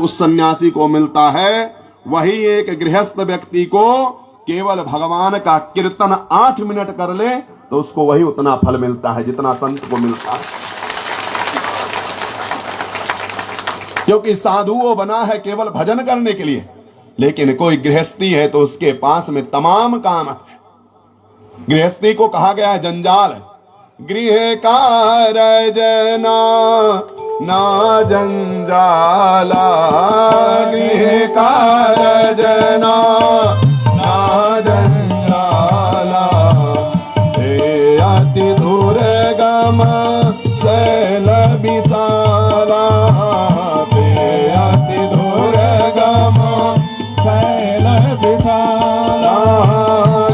उस सन्यासी को मिलता है, वही एक गृहस्थ व्यक्ति को केवल भगवान का कीर्तन 8 मिनट कर ले तो उसको वही उतना फल मिलता है जितना संत को मिलता है। क्योंकि साधु वो बना है केवल भजन करने के लिए, लेकिन कोई गृहस्थी है तो उसके पास में तमाम काम है। गृहस्थी को कहा गया है जंजाल, गृह कारज ना जंजाला, गृह कारज ना जंजाला, हे अति दुर्गम शैल विशाला, हे अति दुर्गम शैल विशाला,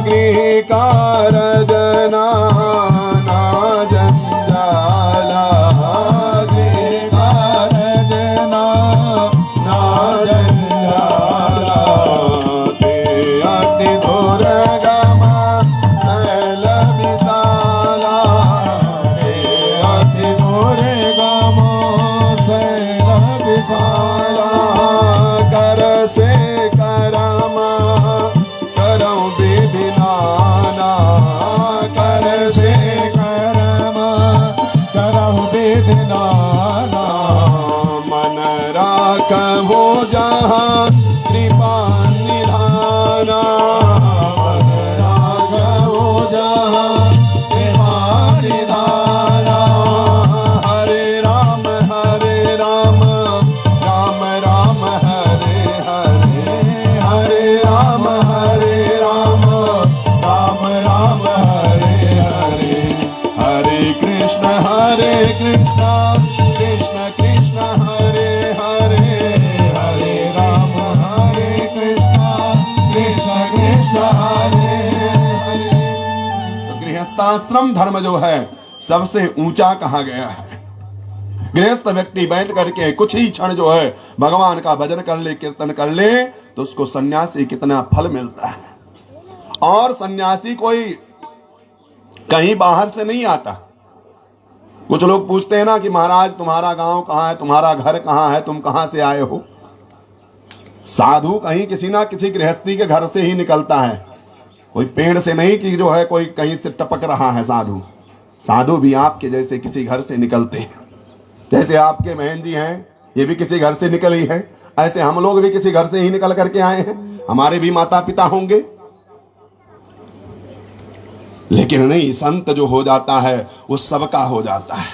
गृह कारज ना जंजाला, गृह कारज ना जंजाला, हे अति दुर्गम शैल विशाला, हे अति दुर्गम शैल विशाला, कर से करम करम विधिनाना, कर से करम करम विधिनाना, मन राखो जहाँ कृपा निधाना, मन राखो जहाँ कृपा निधाना, हरे राम राम राम हरे हरे, हरे राम राम राम हरे हरे, हरे कृष्ण कृष्ण कृष्ण हरे हरे, हरे राम हरे कृष्ण कृष्ण हरे हरे। तो गृहस्थाश्रम धर्म जो है सबसे ऊंचा कहा गया है। गृहस्थ व्यक्ति बैठ करके कुछ ही क्षण जो है भगवान का भजन कर ले, कीर्तन कर ले तो उसको सन्यासी कितना फल मिलता है। और सन्यासी कोई कहीं बाहर से नहीं आता। कुछ लोग पूछते हैं ना कि महाराज तुम्हारा गांव कहाँ है, तुम्हारा घर कहाँ है, तुम कहाँ से आए हो। साधु कहीं किसी ना किसी गृहस्थी के घर से ही निकलता है, कोई पेड़ से नहीं कि जो है कोई कहीं से टपक रहा है। साधु भी आपके जैसे किसी घर से निकलते हैं। जैसे आपके बहन जी हैं, ये भी किसी घर से निकली है, ऐसे हम लोग भी किसी घर से ही निकल करके आए हैं। हमारे भी माता पिता होंगे, लेकिन नहीं, संत जो हो जाता है वो सबका हो जाता है।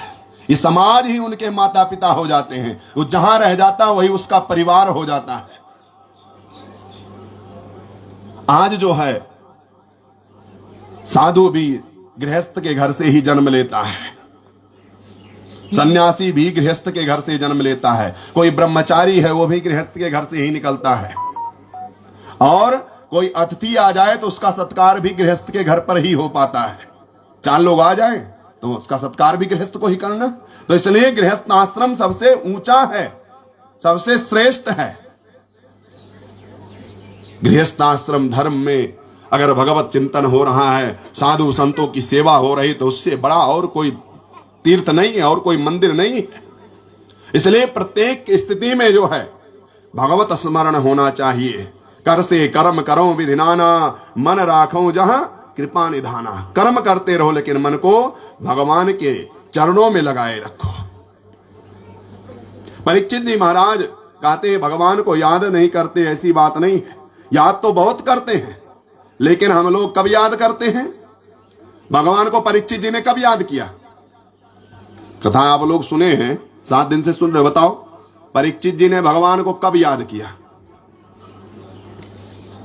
ये समाज ही उनके माता पिता हो जाते हैं। वो जहां रह जाता वही उसका परिवार हो जाता है। आज जो है साधु भी गृहस्थ के घर से ही जन्म लेता है, सन्यासी भी गृहस्थ के घर से जन्म लेता है, कोई ब्रह्मचारी है वो भी गृहस्थ के घर से ही निकलता है। और कोई अतिथि आ जाए तो उसका सत्कार भी गृहस्थ के घर पर ही हो पाता है। 4 लोग आ जाए तो उसका सत्कार भी गृहस्थ को ही करना। तो इसलिए गृहस्थ आश्रम सबसे ऊंचा है, सबसे श्रेष्ठ है। गृहस्थ आश्रम धर्म में अगर भगवत चिंतन हो रहा है, साधु संतों की सेवा हो रही, तो उससे बड़ा और कोई तीर्थ नहीं है और कोई मंदिर नहीं है। इसलिए प्रत्येक स्थिति में जो है भगवत स्मरण होना चाहिए। कर से कर्म करो विधिनाना, मन राखो जहां कृपा निधाना। कर्म करते रहो लेकिन मन को भगवान के चरणों में लगाए रखो। परीक्षित जी महाराज कहते हैं भगवान को याद नहीं करते, ऐसी बात नहीं है। याद तो बहुत करते हैं, लेकिन हम लोग कब याद करते हैं? भगवान को परीक्षित जी ने कब याद किया? कथा आप लोग सुने हैं, 7 दिन से सुन रहे। बताओ परीक्षित जी ने भगवान को कब याद किया?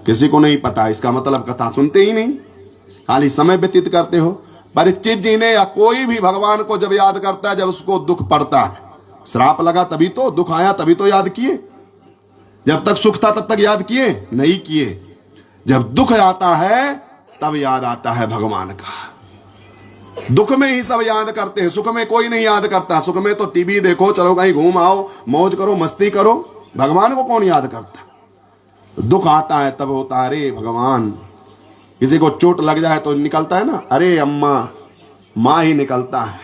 किसी को नहीं पता। इसका मतलब कथा सुनते ही नहीं, खाली समय व्यतीत करते हो। परीक्षित जी ने या कोई भी भगवान को जब याद करता है जब उसको दुख पड़ता है, श्राप लगा तभी तो, दुख आया तभी तो याद किए। जब तक सुख था तब तक याद किए नहीं किए। जब दुख आता है तब याद आता है भगवान का। दुख में ही सब याद करते हैं, सुख में कोई नहीं याद करता। सुख में तो टीवी देखो, चलो कहीं घूम आओ, मौज करो, मस्ती करो। भगवान को कौन याद करता? दुख आता है तब होता अरे भगवान। किसी को चोट लग जाए तो निकलता है ना, अरे अम्मा, माँ ही निकलता है।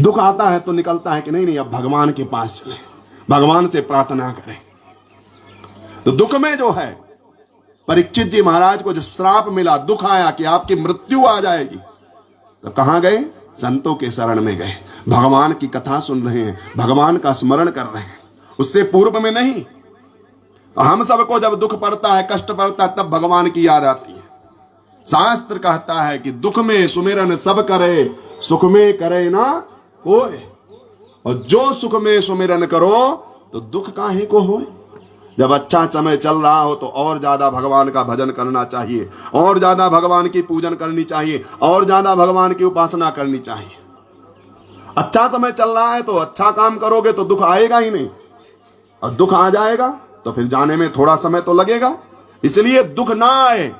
दुख आता है तो निकलता है कि नहीं नहीं अब भगवान के पास चले। भगवान से प्रार्थना करें। तो दुख में जो है, परीक्षित जी महाराज को जो श्राप मिला, दुख आया कि आपकी मृत्यु आ जाएगी, तो कहां गए? संतों के शरण में गए, भगवान की कथा सुन रहे हैं, भगवान का स्मरण कर रहे हैं, उससे पूर्व में नहीं। हम सबको जब दुख पड़ता है, कष्ट पड़ता है, तब भगवान की याद आती है। शास्त्र कहता है कि दुख में सुमिरन सब करे, सुख में करे ना कोई। और जो सुख में सुमिरन करो तो दुख काहे को होए। जब अच्छा समय चल रहा हो तो और ज्यादा भगवान का भजन करना चाहिए, और ज्यादा भगवान की पूजन करनी चाहिए, और ज्यादा भगवान की उपासना करनी चाहिए। अच्छा समय चल रहा है तो अच्छा काम करोगे तो दुख आएगा ही नहीं, और दुख आ जाएगा तो फिर जाने में थोड़ा समय तो लगेगा। इसलिए दुख ना आए,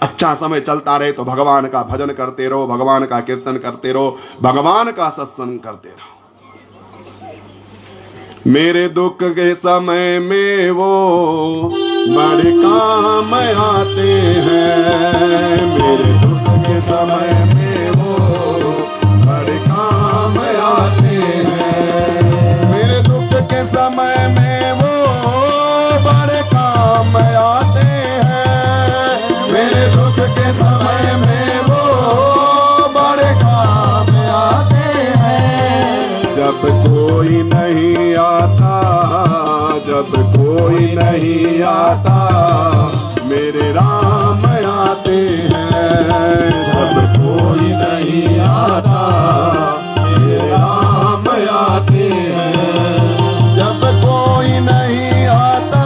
अच्छा समय चलता रहे तो भगवान का भजन करते रहो, भगवान का कीर्तन करते रहो, भगवान का सत्संग करते रहो। मेरे दुख के समय में वो बड़े काम आते हैं, मेरे दुख के समय में वो बड़े काम आते हैं, मेरे दुख के समय में वो बड़े काम आते हैं, मेरे दुख के समय में वो बड़े काम आते हैं। जब कोई नहीं आता, जब कोई नहीं आता, मेरे राम आते हैं, जब कोई नहीं आता, मेरे राम आते हैं, जब कोई नहीं आता,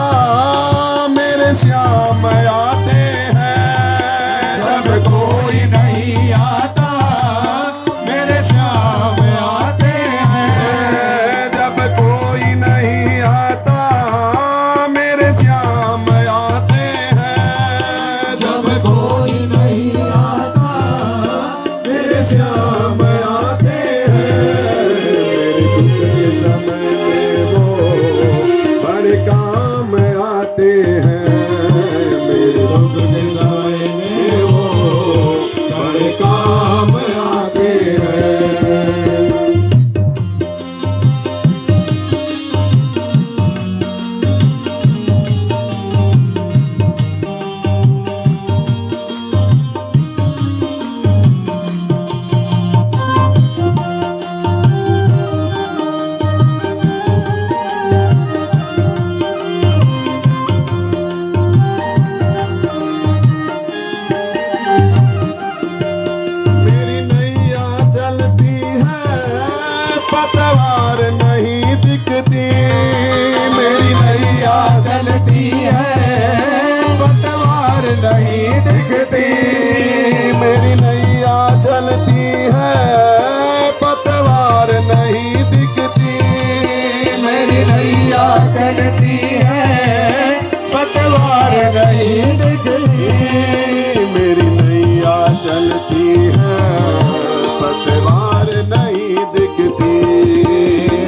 मेरे श्याम आते हैं, जब कोई नहीं आता, मेरे श्याम आते हैं, जब कोई नहीं आता, मेरे श्याम आते हैं, जब कोई नहीं आता, मेरे श्याम आते हैं। मेरे दुख के समय में वो बड़े काम आते हैं, मेरे दुख के समय में वो बड़े काम आते हैं। मेरी नैया चलती है, पतवार नहीं दिखती, मेरी नैया चलती है, पतवार नहीं दिखती, मेरी नैया चलती है, पतवार नहीं दिखती, मेरी नैया चलती है, पतवार नहीं दिखती, मेरी नैया चलती है, पतवार नहीं दिखती,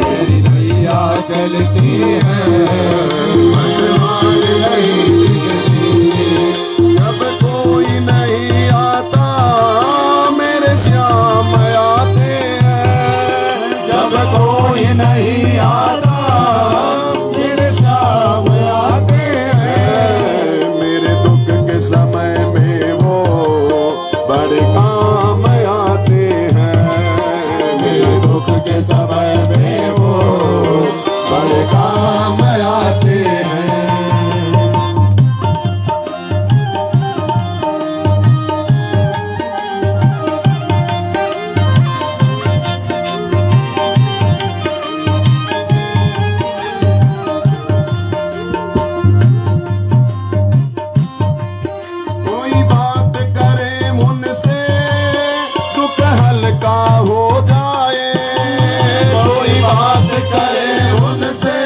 मेरी नैया चलती है, पतवार नहीं दिखती। जब कोई नहीं आता, मेरे श्याम आते हैं, जब कोई नहीं आता, मेरे श्याम आते हैं। मेरे दुख के समय में वो बड़े काम आते हैं, मेरे दुख के समय में वो बड़े काम आते हैं। कोई बात करे मुझसे, दुख हल्का हो जाए, कोई बात करे मुझसे,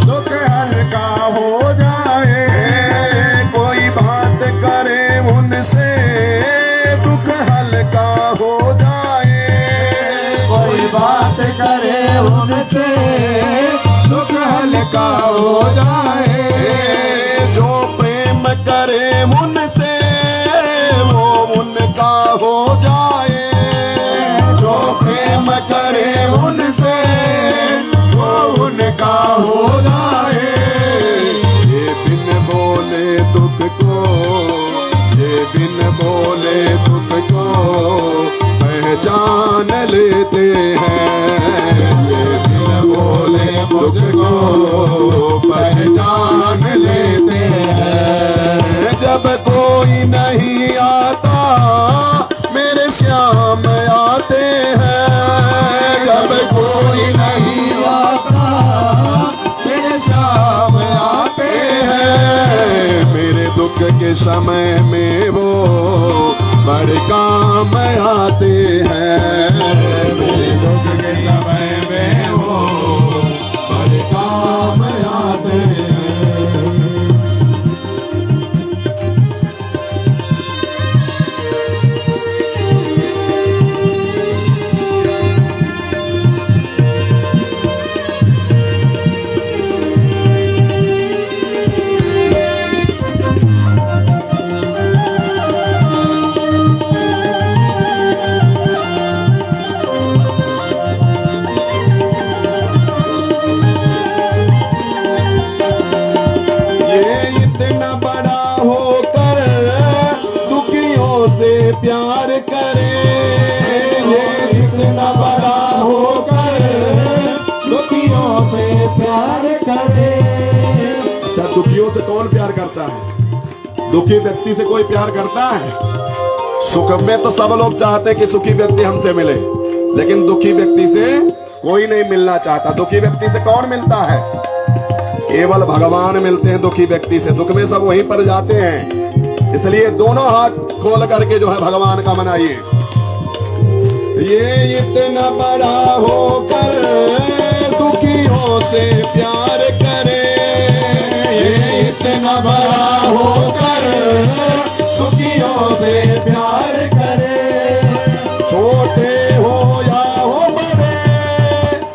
दुख हल्का हो जाए, कोई बात करे मुझसे, दुख हल्का हो जाए, कोई बात करे मुझसे, दुख हल्का हो जाए, जो प्रेम करे मुझसे, वो उनका हो जाए, जो प्रेम करे उनसे, वो का हो जाए। ये बिन बोले दुख को, ये बिन बोले दुख को पहचान लेते हैं। ये बिन बोले दुख को पहचान लेते हैं। जब कोई नहीं आता मेरे श्याम आते हैं। जब कोई नहीं आता मेरे श्याम आते हैं। मेरे दुख के समय में वो बड़े काम आते हैं। मेरे दुख के समय में वो बड़े काम आते हैं। प्यार करे, ये इतना बड़ा होकर दुखियों से प्यार करे। अच्छा, दुखियों से कौन प्यार करता है? दुखी व्यक्ति से कोई प्यार करता है? सुख में तो सब लोग चाहते हैं कि सुखी व्यक्ति हमसे मिले, लेकिन दुखी व्यक्ति से कोई नहीं मिलना चाहता। दुखी व्यक्ति से कौन मिलता है? केवल भगवान मिलते हैं दुखी व्यक्ति से। दुख में सब वहीं पर जाते हैं। इसलिए दोनों हाथ खोल करके जो है भगवान का मनाइए। ये इतना बड़ा होकर दुखियों से प्यार करे, ये इतना बड़ा होकर दुखियों से प्यार करे। छोटे हो या हो बड़े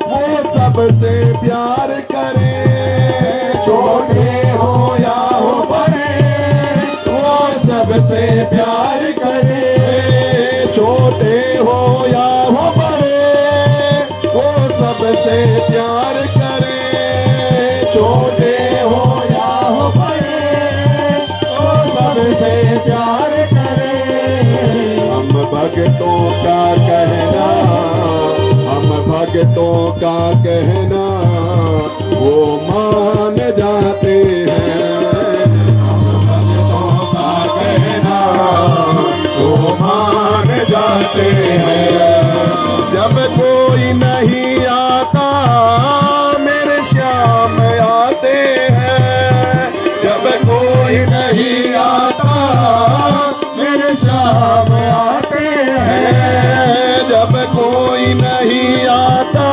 वो सबसे प्यार करे। छोटे हो या हो बड़े सबसे प्यार करे। छोटे हो या हो बड़े वो सबसे प्यार करे। छोटे हो या हो बड़े वो सबसे प्यार करे। हम भक्तों का कहना, हम भक्तों का कहना वो मान जाते हैं। वो मान जाते हैं। जब कोई नहीं आता मेरे श्याम आते हैं। जब कोई नहीं आता मेरे श्याम आते हैं। जब कोई नहीं आता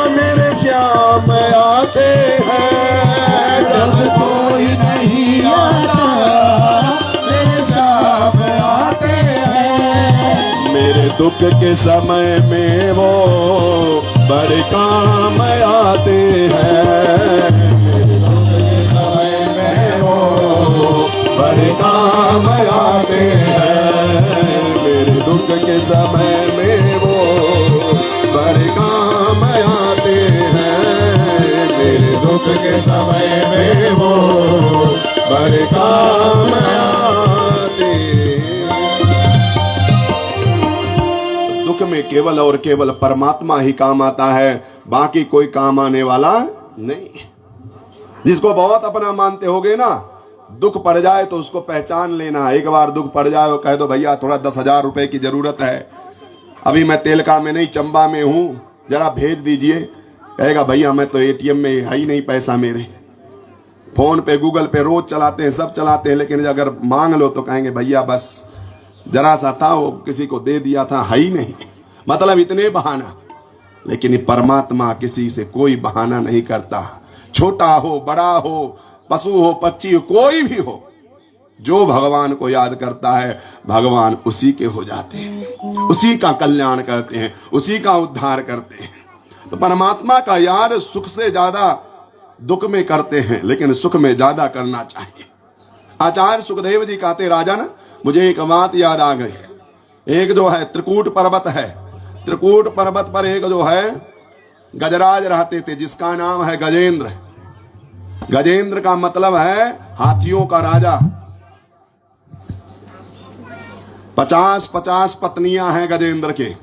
मेरे श्याम आते हैं। जब कोई नहीं आता दुख के समय में वो बड़े काम आते हैं। मेरे दुख के समय में वो बड़े काम आते हैं। मेरे दुख के समय में वो बड़े काम आते हैं। मेरे दुख के समय में वो बड़े काम आते हैं। दुख में केवल और केवल परमात्मा ही काम आता है, बाकी कोई काम आने वाला नहीं। जिसको बहुत अपना मानते होगे ना, दुख पड़ जाए तो उसको पहचान लेना। एक बार दुख पड़ जाए और कह दो भैया थोड़ा 10,000 रुपए की जरूरत है, अभी मैं तेलका में नहीं चंबा में हूं, जरा भेज दीजिए। कहेगा भैया मैं तो एटीएम में है ही नहीं पैसा मेरे। फोन पे गूगल पे रोज चलाते हैं, सब चलाते हैं, लेकिन अगर मांग लो तो कहेंगे भैया बस जरा सा था वो किसी को दे दिया था, है ही नहीं। मतलब इतने बहाना। लेकिन परमात्मा किसी से कोई बहाना नहीं करता। छोटा हो बड़ा हो पशु हो पक्षी हो कोई भी हो, जो भगवान को याद करता है भगवान उसी के हो जाते हैं, उसी का कल्याण करते हैं, उसी का उद्धार करते हैं। तो परमात्मा का याद सुख से ज्यादा दुख में करते हैं, लेकिन सुख में ज्यादा करना चाहिए। आचार्य सुखदेव जी कहते राजन, मुझे एक बात याद आ गई। एक जो है त्रिकूट पर्वत है, त्रिकूट पर्वत पर एक जो है गजराज रहते थे, जिसका नाम है गजेंद्र। गजेंद्र का मतलब है हाथियों का राजा। 50-50 पत्नियां हैं गजेंद्र के,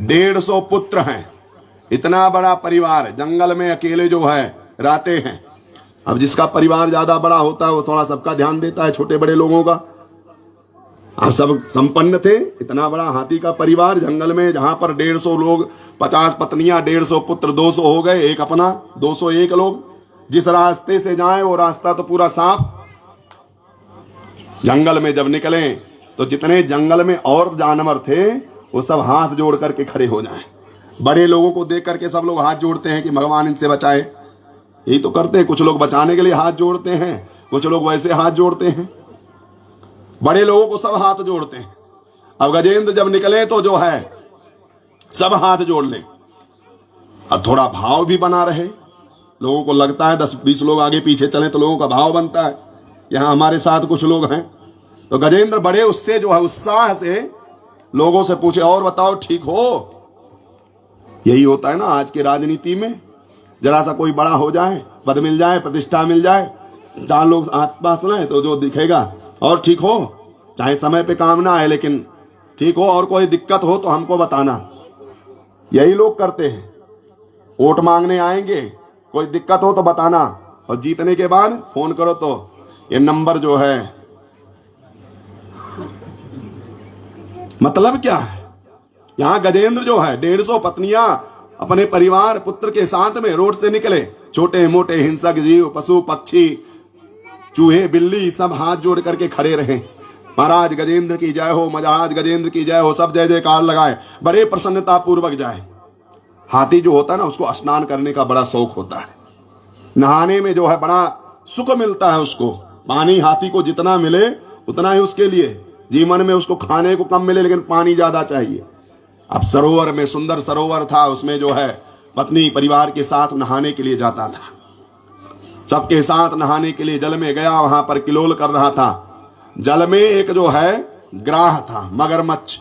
150 पुत्र हैं। इतना बड़ा परिवार जंगल में अकेले जो है रहते हैं। अब जिसका परिवार ज्यादा बड़ा होता है वो थोड़ा सबका ध्यान देता है, छोटे बड़े लोगों का। अब सब संपन्न थे, इतना बड़ा हाथी का परिवार जंगल में, जहां पर 150 लोग, 50 पत्नियां, 150 पुत्र, 200 हो गए, एक अपना, 201 लोग। जिस रास्ते से जाएं वो रास्ता तो पूरा साफ। जंगल में जब निकले तो जितने जंगल में और जानवर थे वो सब हाथ जोड़ करके खड़े हो जाएं। बड़े लोगों को देख करके सब लोग हाथ जोड़ते हैं कि भगवान इनसे बचाए। यही तो करते हैं, कुछ लोग बचाने के लिए हाथ जोड़ते हैं, कुछ लोग वैसे हाथ जोड़ते हैं। बड़े लोगों को सब हाथ जोड़ते हैं। अब गजेंद्र जब निकले तो जो है सब हाथ जोड़ ले। अब थोड़ा भाव भी बना रहे, लोगों को लगता है 10-20 लोग आगे पीछे चले तो लोगों का भाव बनता है, यहां हमारे साथ कुछ लोग हैं। तो गजेंद्र बड़े उससे जो है उत्साह से लोगों से पूछे, और बताओ ठीक हो? यही होता है ना आज की राजनीति में, जरा सा कोई बड़ा हो जाए, पद मिल जाए, प्रतिष्ठा मिल जाए, 4 लोग आस पास रहे तो जो दिखेगा, और ठीक हो, चाहे समय पे काम ना आए लेकिन ठीक हो, और कोई दिक्कत हो तो हमको बताना। यही लोग करते हैं, वोट मांगने आएंगे, कोई दिक्कत हो तो बताना, और जीतने के बाद फोन करो तो ये नंबर जो है। मतलब क्या है, यहां गजेंद्र जो है 150 पत्नियां अपने परिवार पुत्र के साथ में रोड से निकले। छोटे मोटे हिंसक जीव, पशु पक्षी, चूहे बिल्ली सब हाथ जोड़ करके खड़े रहे। महाराज गजेंद्र की जय हो, महाराज गजेंद्र की जय हो, सब जय जयकार लगाए, बड़े प्रसन्नता पूर्वक जाए। हाथी जो होता है ना उसको स्नान करने का बड़ा शौक होता है, नहाने में जो है बड़ा सुख मिलता है उसको। पानी हाथी को जितना मिले उतना ही उसके लिए, जीवन में उसको खाने को कम मिले लेकिन पानी ज्यादा चाहिए। अब सरोवर में, सुंदर सरोवर था, उसमें जो है पत्नी परिवार के साथ नहाने के लिए जाता था। सबके साथ नहाने के लिए जल में गया, वहां पर किलोल कर रहा था। जल में एक जो है ग्राह था, मगरमच्छ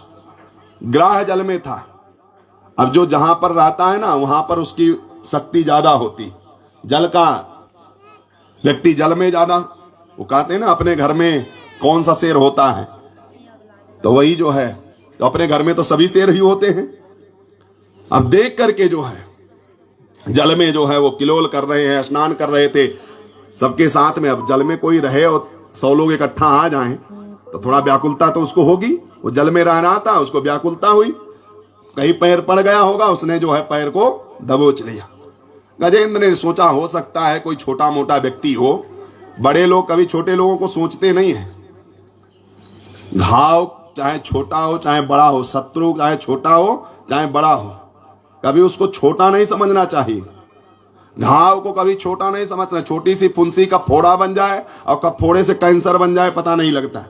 ग्राह जल में था। अब जो जहां पर रहता है ना वहां पर उसकी शक्ति ज्यादा होती, जल का व्यक्ति जल में ज्यादा, वो कहते हैं ना अपने घर में कौन सा शेर होता है, तो वही जो है, तो अपने घर में तो सभी शेर ही होते हैं। अब देख करके जो है जल में जो है वो किलोल कर रहे हैं, स्नान कर रहे थे सबके साथ में। अब जल में कोई रहे और 100 लोग इकट्ठा आ जाएं तो थोड़ा व्याकुलता तो उसको होगी। वो जल में रह रहा था, उसको व्याकुलता हुई, कहीं पैर पड़ गया होगा, उसने जो है पैर को दबोच लिया। गजेंद्र ने सोचा हो सकता है कोई छोटा मोटा व्यक्ति हो, बड़े लोग कभी छोटे लोगों को सोचते नहीं है। घाव चाहे छोटा हो चाहे बड़ा हो, शत्रु चाहे छोटा हो चाहे बड़ा हो, कभी उसको छोटा नहीं समझना चाहिए। घाव को कभी छोटा नहीं समझना। छोटी सी फुंसी का फोड़ा बन जाए और कब फोड़े से कैंसर बन जाए पता नहीं लगता,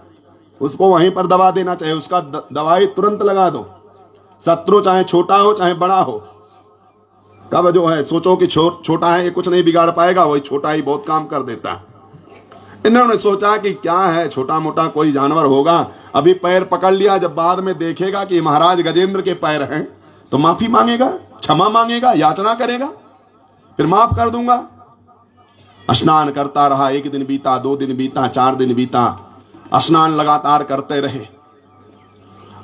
उसको वहीं पर दबा देना चाहिए, उसका दवाई तुरंत लगा दो। शत्रु चाहे छोटा हो चाहे बड़ा हो, कब जो है सोचो कि छोटा है ये कुछ नहीं बिगाड़ पाएगा, वही छोटा ही बहुत काम कर देता है। इन्होंने सोचा कि क्या है, छोटा मोटा कोई जानवर होगा, अभी पैर पकड़ लिया, जब बाद में देखेगा कि महाराज गजेंद्र के पैर हैं तो माफी मांगेगा, क्षमा मांगेगा, याचना करेगा, फिर माफ कर दूंगा। स्नान करता रहा, 1 दिन बीता, 2 दिन बीता, 4 दिन बीता, स्नान लगातार करते रहे।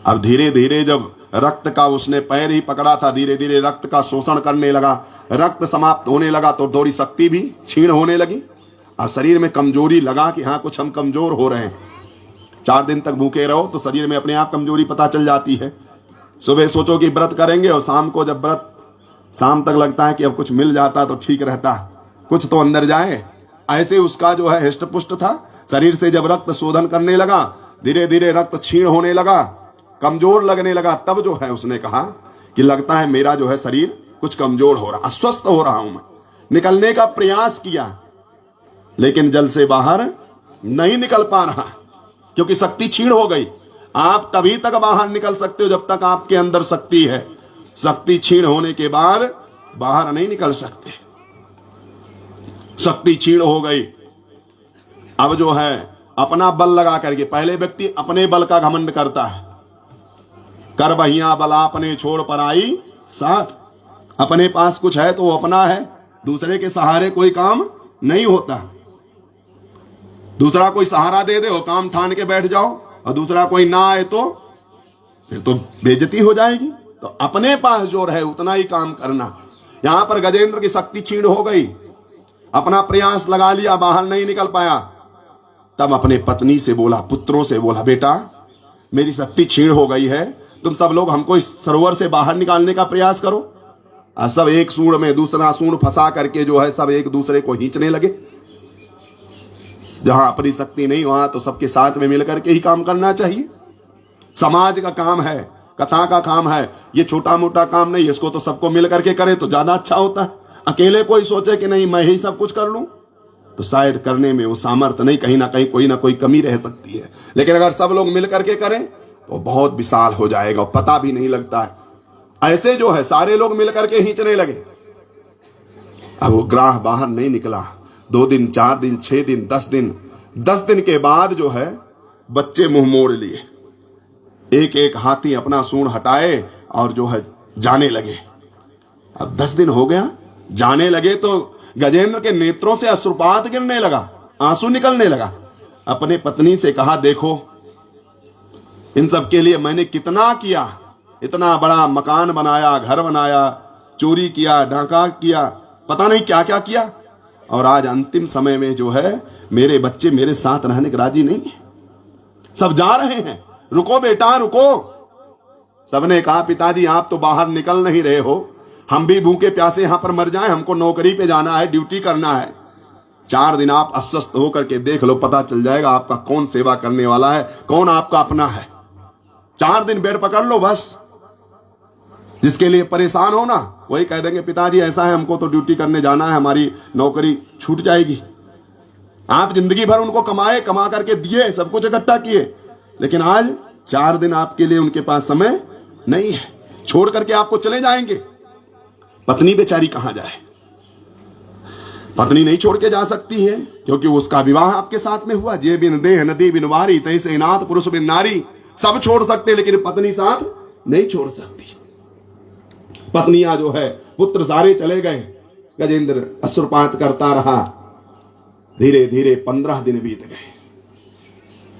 अब धीरे धीरे जब रक्त का, उसने पैर ही पकड़ा था, धीरे धीरे रक्त का शोषण करने लगा, रक्त समाप्त होने लगा तो थोड़ी शक्ति भी क्षीण होने लगी और शरीर में कमजोरी लगा कि हाँ कुछ हम कमजोर हो रहे हैं। 4 दिन तक भूखे रहो तो शरीर में अपने आप कमजोरी पता चल जाती है। सुबह सोचो कि व्रत करेंगे और शाम को जब व्रत शाम तक लगता है कि अब कुछ मिल जाता तो ठीक रहता, कुछ तो अंदर जाए। ऐसे उसका जो है हिष्ट पुष्ट था। शरीर से जब रक्त शोधन करने लगा, धीरे धीरे रक्त क्षीण होने लगा, कमजोर लगने लगा, तब जो है उसने कहा कि लगता है मेरा जो है शरीर कुछ कमजोर हो रहा, अस्वस्थ हो रहा हूं मैं। निकलने का प्रयास किया लेकिन जल से बाहर नहीं निकल पा रहा क्योंकि शक्ति क्षीण हो गई। आप तभी तक बाहर निकल सकते हो जब तक आपके अंदर शक्ति है। शक्ति क्षीण होने के बाद बाहर नहीं निकल सकते। शक्ति क्षीण हो गई। अब जो है अपना बल लगा करके, पहले व्यक्ति अपने बल का घमंड करता है, कर बहिया बला अपने छोड़ पर आई साथ। अपने पास कुछ है तो वो अपना है, दूसरे के सहारे कोई काम नहीं होता। दूसरा कोई सहारा दे दे और काम ठान के बैठ जाओ, और दूसरा कोई ना आए तो फिर तो बेइज्जती हो जाएगी। तो अपने पास जो रहे उतना ही काम करना। यहां पर गजेंद्र की शक्ति क्षीण हो गई, अपना प्रयास लगा लिया, बाहर नहीं निकल पाया। तब अपने पत्नी से बोला, पुत्रों से बोला, बेटा मेरी शक्ति क्षीण हो गई है, तुम सब लोग हमको इस सरोवर से बाहर निकालने का प्रयास करो। और सब एक सूंड में दूसरा सूंड फंसा करके जो है सब एक दूसरे को खींचने लगे। जहां अपनी शक्ति नहीं वहां तो सबके साथ में मिलकर के ही काम करना चाहिए। समाज का काम है, कथा का काम है, ये छोटा मोटा काम नहीं, इसको तो सबको मिल करके करे तो ज्यादा अच्छा होता है। अकेले कोई सोचे कि नहीं मैं ही सब कुछ कर लूं तो शायद करने में वो सामर्थ्य नहीं, कहीं ना कोई कमी रह सकती है। लेकिन अगर सब लोग मिल करके करें तो बहुत विशाल हो जाएगा और पता भी नहीं लगता है। ऐसे जो है सारे लोग मिल करके खींचने लगे। अब वो ग्राह बाहर नहीं निकला। 2 दिन 4 दिन 6 दिन 10 दिन 10 दिन के बाद जो है बच्चे मुंह मोड़ लिए, एक एक हाथी अपना सूंड हटाए और जो है जाने लगे। अब 10 दिन हो गया, जाने लगे तो गजेंद्र के नेत्रों से अश्रुपात गिरने लगा, आंसू निकलने लगा। अपने पत्नी से कहा, देखो इन सब के लिए मैंने कितना किया, इतना बड़ा मकान बनाया, घर बनाया, चोरी किया, डाका किया, पता नहीं क्या क्या किया, और आज अंतिम समय में जो है मेरे बच्चे मेरे साथ रहने के राजी नहीं है, सब जा रहे हैं। रुको बेटा रुको। सबने कहा, पिताजी आप तो बाहर निकल नहीं रहे हो, हम भी भूखे प्यासे यहां पर मर जाएं, हमको नौकरी पे जाना है, ड्यूटी करना है। 4 दिन आप अस्वस्थ होकर के देख लो, पता चल जाएगा आपका कौन सेवा करने वाला है, कौन आपका अपना है। 4 दिन बेड पकड़ लो बस। जिसके लिए परेशान हो ना वही कह देंगे, पिताजी ऐसा है हमको तो ड्यूटी करने जाना है, हमारी नौकरी छूट जाएगी। आप जिंदगी भर उनको कमाए, कमा करके दिए, सब कुछ इकट्ठा किए, लेकिन आज 4 दिन आपके लिए उनके पास समय नहीं है, छोड़ करके आपको चले जाएंगे। पत्नी बेचारी कहां जाए? पत्नी नहीं छोड़ के जा सकती है, क्योंकि उसका विवाह आपके साथ में हुआ। जे बिन देह नदी बिन वारी, तैसे नाथ पुरुष बिन नारी। सब छोड़ सकते लेकिन पत्नी साथ नहीं छोड़ सकती। पत्नियां जो है, पुत्र सारे चले गए, गजेंद्र अश्रुपात करता रहा। धीरे धीरे 15 दिन बीत गए,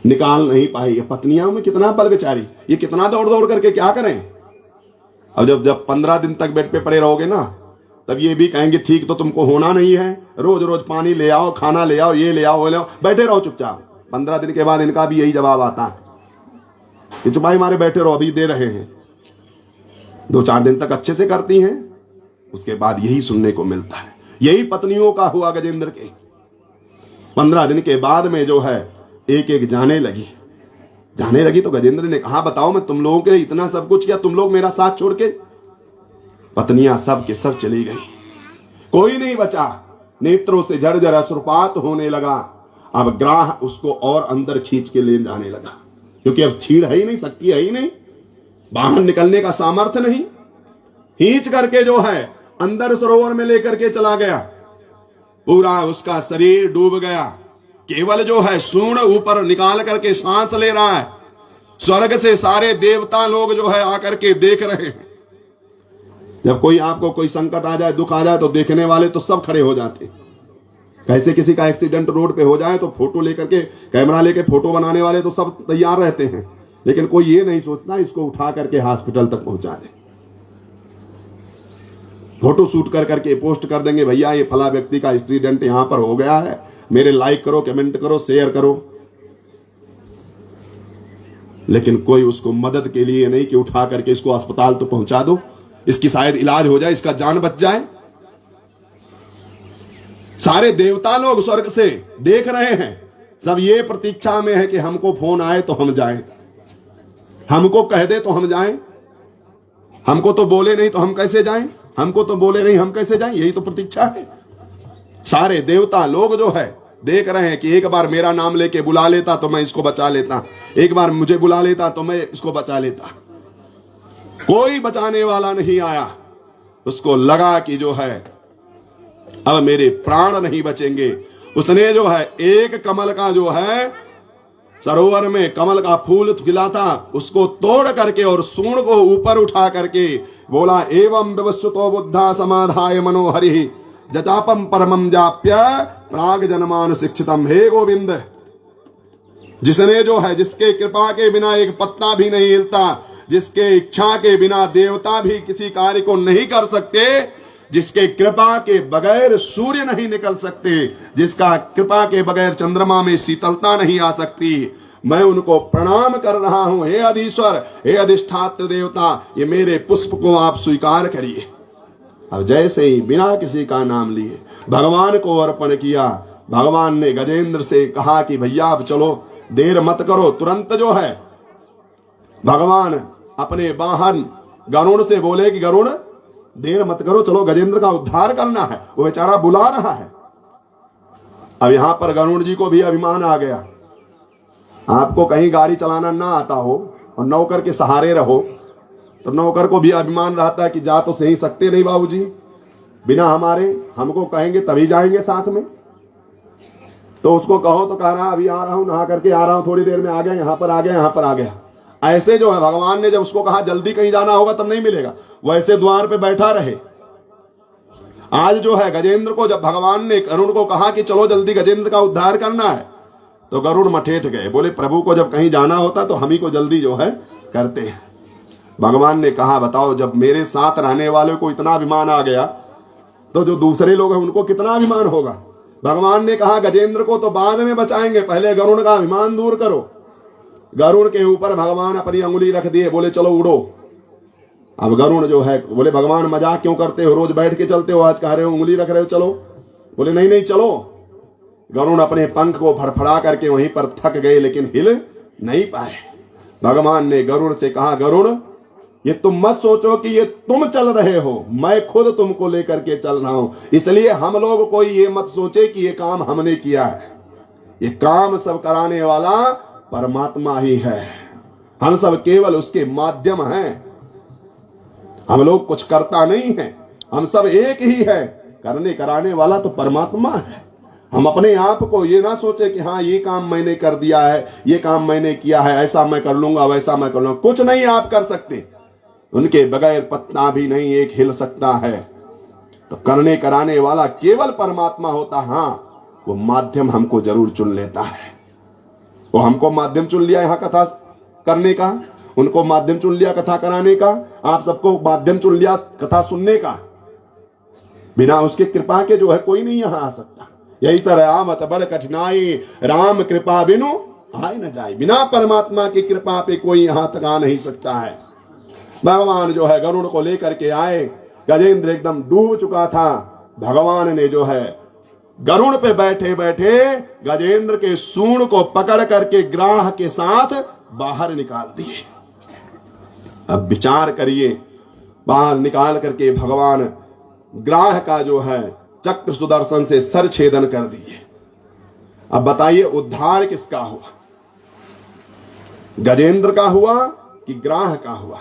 निकाल नहीं पाई। ये पत्नियां में कितना बल बेचारी, ये कितना दौड़ दौड़ करके क्या करें। अब जब 15 दिन तक बेड पे पड़े रहोगे ना, तब ये भी कहेंगे ठीक तो तुमको होना नहीं है, रोज रोज पानी ले आओ, खाना ले आओ, ये ले आओ, वो ले आओ, बैठे रहो चुपचाप। 15 दिन के बाद इनका भी यही जवाब आता है कि चुप भाई मारे बैठे रहो, अभी दे रहे हैं। 2-4 दिन तक अच्छे से करती हैं, उसके बाद यही सुनने को मिलता है। यही पत्नियों का हुआ गजेंद्र के। 15 दिन के बाद में जो है एक एक जाने लगी तो गजेंद्र ने कहा, बताओ मैं तुम लोगों के लिए इतना सब कुछ किया, तुम लोग मेरा साथ छोड़ के। पत्नियां सब के सब चली गई, कोई नहीं बचा। नेत्रों से झरझर अश्रुपात होने लगा। अब ग्राह उसको और अंदर खींच के ले जाने लगा, क्योंकि अब छीड़ है ही नहीं, शक्ति है ही नहीं, बाहर निकलने का सामर्थ्य नहीं। खींच करके जो है अंदर सरोवर में लेकर के चला गया। पूरा उसका शरीर डूब गया, केवल जो है सूंड ऊपर निकाल करके सांस ले रहा है। स्वर्ग से सारे देवता लोग जो है आकर के देख रहे हैं। जब कोई आपको कोई संकट आ जाए, दुख आ जाए, तो देखने वाले तो सब खड़े हो जाते। कैसे किसी का एक्सीडेंट रोड पे हो जाए तो फोटो लेकर के, कैमरा लेके फोटो बनाने वाले तो सब तैयार रहते हैं, लेकिन कोई ये नहीं सोचता इसको उठा करके हॉस्पिटल तक पहुंचा दे। फोटो शूट कर करके पोस्ट कर देंगे, भैया ये फला व्यक्ति का एक्सीडेंट यहां पर हो गया है, मेरे लाइक करो, कमेंट करो, शेयर करो। लेकिन कोई उसको मदद के लिए नहीं कि उठा करके इसको अस्पताल तो पहुंचा दो, इसकी शायद इलाज हो जाए, इसका जान बच जाए। सारे देवता लोग स्वर्ग से देख रहे हैं, सब ये प्रतीक्षा में है कि हमको फोन आए तो हम जाएं, हमको कह दे तो हम जाएं, हमको तो बोले नहीं तो हम कैसे जाएं, हमको तो बोले नहीं हम कैसे जाएं, यही तो प्रतीक्षा है। सारे देवता लोग जो है देख रहे हैं कि एक बार मेरा नाम लेके बुला लेता तो मैं इसको बचा लेता, एक बार मुझे बुला लेता तो मैं इसको बचा लेता। कोई बचाने वाला नहीं आया। उसको लगा कि जो है अब मेरे प्राण नहीं बचेंगे। उसने जो है एक कमल का जो है सरोवर में कमल का फूल खिला था, उसको तोड़ करके और सूंड को ऊपर उठा करके बोला एवं विवस्वतो बुद्धा समाधाय मनोहरि जटापम परमम जाप्य प्राग जन्मान शिक्षितम। हे गोविंद, जिसने जो है, जिसके कृपा के बिना एक पत्ता भी नहीं हिलता, जिसके इच्छा के बिना देवता भी किसी कार्य को नहीं कर सकते, जिसके कृपा के बगैर सूर्य नहीं निकल सकते, जिसका कृपा के बगैर चंद्रमा में शीतलता नहीं आ सकती, मैं उनको प्रणाम कर रहा हूं। हे अधीश्वर, हे अधिष्ठात्र देवता, ये मेरे पुष्प को आप स्वीकार करिए। अब जैसे ही बिना किसी का नाम लिए भगवान को अर्पण किया, भगवान ने गजेंद्र से कहा कि भैया अब चलो, देर मत करो। तुरंत जो है भगवान अपने वाहन गरुड़ से बोले कि गरुड़ देर मत करो, चलो गजेंद्र का उद्धार करना है, वो बेचारा बुला रहा है। अब यहां पर गरुड़ जी को भी अभिमान आ गया। आपको कहीं गाड़ी चलाना ना आता हो और नौकर के सहारे रहो तो नौकर को भी अभिमान रहता है कि जा तो सही सकते नहीं बाबूजी, बिना हमारे, हमको कहेंगे तभी जाएंगे साथ में। तो उसको कहो तो कह रहा अभी आ रहा हूं, नहा करके आ रहा हूं, थोड़ी देर में आ गया, यहां पर आ गया, यहां पर आ गया। ऐसे जो है भगवान ने जब उसको कहा जल्दी कहीं जाना होगा तब नहीं मिलेगा, वैसे द्वार पे बैठा रहे। आज जो है गजेंद्र को जब भगवान ने गरुड़ को कहा कि चलो जल्दी गजेंद्र का उद्धार करना है, तो गरुड़ मठेठ गए, बोले प्रभु को जब कहीं जाना होता तो हम ही को जल्दी जो है करते हैं। भगवान ने कहा बताओ, जब मेरे साथ रहने वाले को इतना अभिमान आ गया तो जो दूसरे लोग हैं उनको कितना अभिमान होगा। भगवान ने कहा गजेंद्र को तो बाद में बचाएंगे, पहले गरुड़ का अभिमान दूर करो। गरुड़ के ऊपर भगवान अपनी अंगुली रख दिए, बोले चलो उड़ो। अब गरुड़ जो है बोले भगवान मजाक क्यों करते हो, रोज बैठ के चलते हो, आज कह रहे हो उंगली रख रहे हो, चलो। बोले नहीं नहीं चलो। गरुड़ अपने पंख को फड़फड़ा करके वहीं पर थक गए, लेकिन हिल नहीं पाए। भगवान ने गरुड़ से कहा गरुड़, ये तुम मत सोचो कि ये तुम चल रहे हो, मैं खुद तुमको लेकर के चल रहा हूं। इसलिए हम लोग कोई ये मत सोचे कि ये काम हमने किया है, ये काम सब कराने वाला परमात्मा ही है, हम सब केवल उसके माध्यम हैं। हम लोग कुछ करता नहीं है, हम सब एक ही है, करने कराने वाला तो परमात्मा है। हम अपने आप को ये ना सोचे कि हाँ ये काम मैंने कर दिया है, ये काम मैंने किया है, ऐसा मैं कर लूंगा, वैसा मैं कर लूंगा। कुछ नहीं आप कर सकते, उनके बगैर पत्ता भी नहीं एक हिल सकता है। तो करने कराने वाला केवल परमात्मा होता। हाँ, वो माध्यम हमको जरूर चुन लेता है। वो हमको माध्यम चुन लिया यहाँ कथा करने का, उनको माध्यम चुन लिया कथा कराने का, आप सबको माध्यम चुन लिया कथा सुनने का। बिना उसके कृपा के जो है कोई नहीं यहाँ आ सकता। यही सर आमत बड़ कठिनाई, राम कृपा बिनु आए न जाए। बिना परमात्मा की कृपा पे कोई यहां तक आ नहीं सकता है। भगवान जो है गरुड़ को लेकर के आए, गजेंद्र एकदम डूब चुका था। भगवान ने जो है गरुड़ पे बैठे बैठे गजेंद्र के सूंड को पकड़ करके ग्राह के साथ बाहर निकाल दिए। अब विचार करिए, बाहर निकाल करके भगवान ग्राह का जो है चक्र सुदर्शन से सर छेदन कर दिए। अब बताइए उद्धार किसका हुआ, गजेंद्र का हुआ कि ग्राह का हुआ?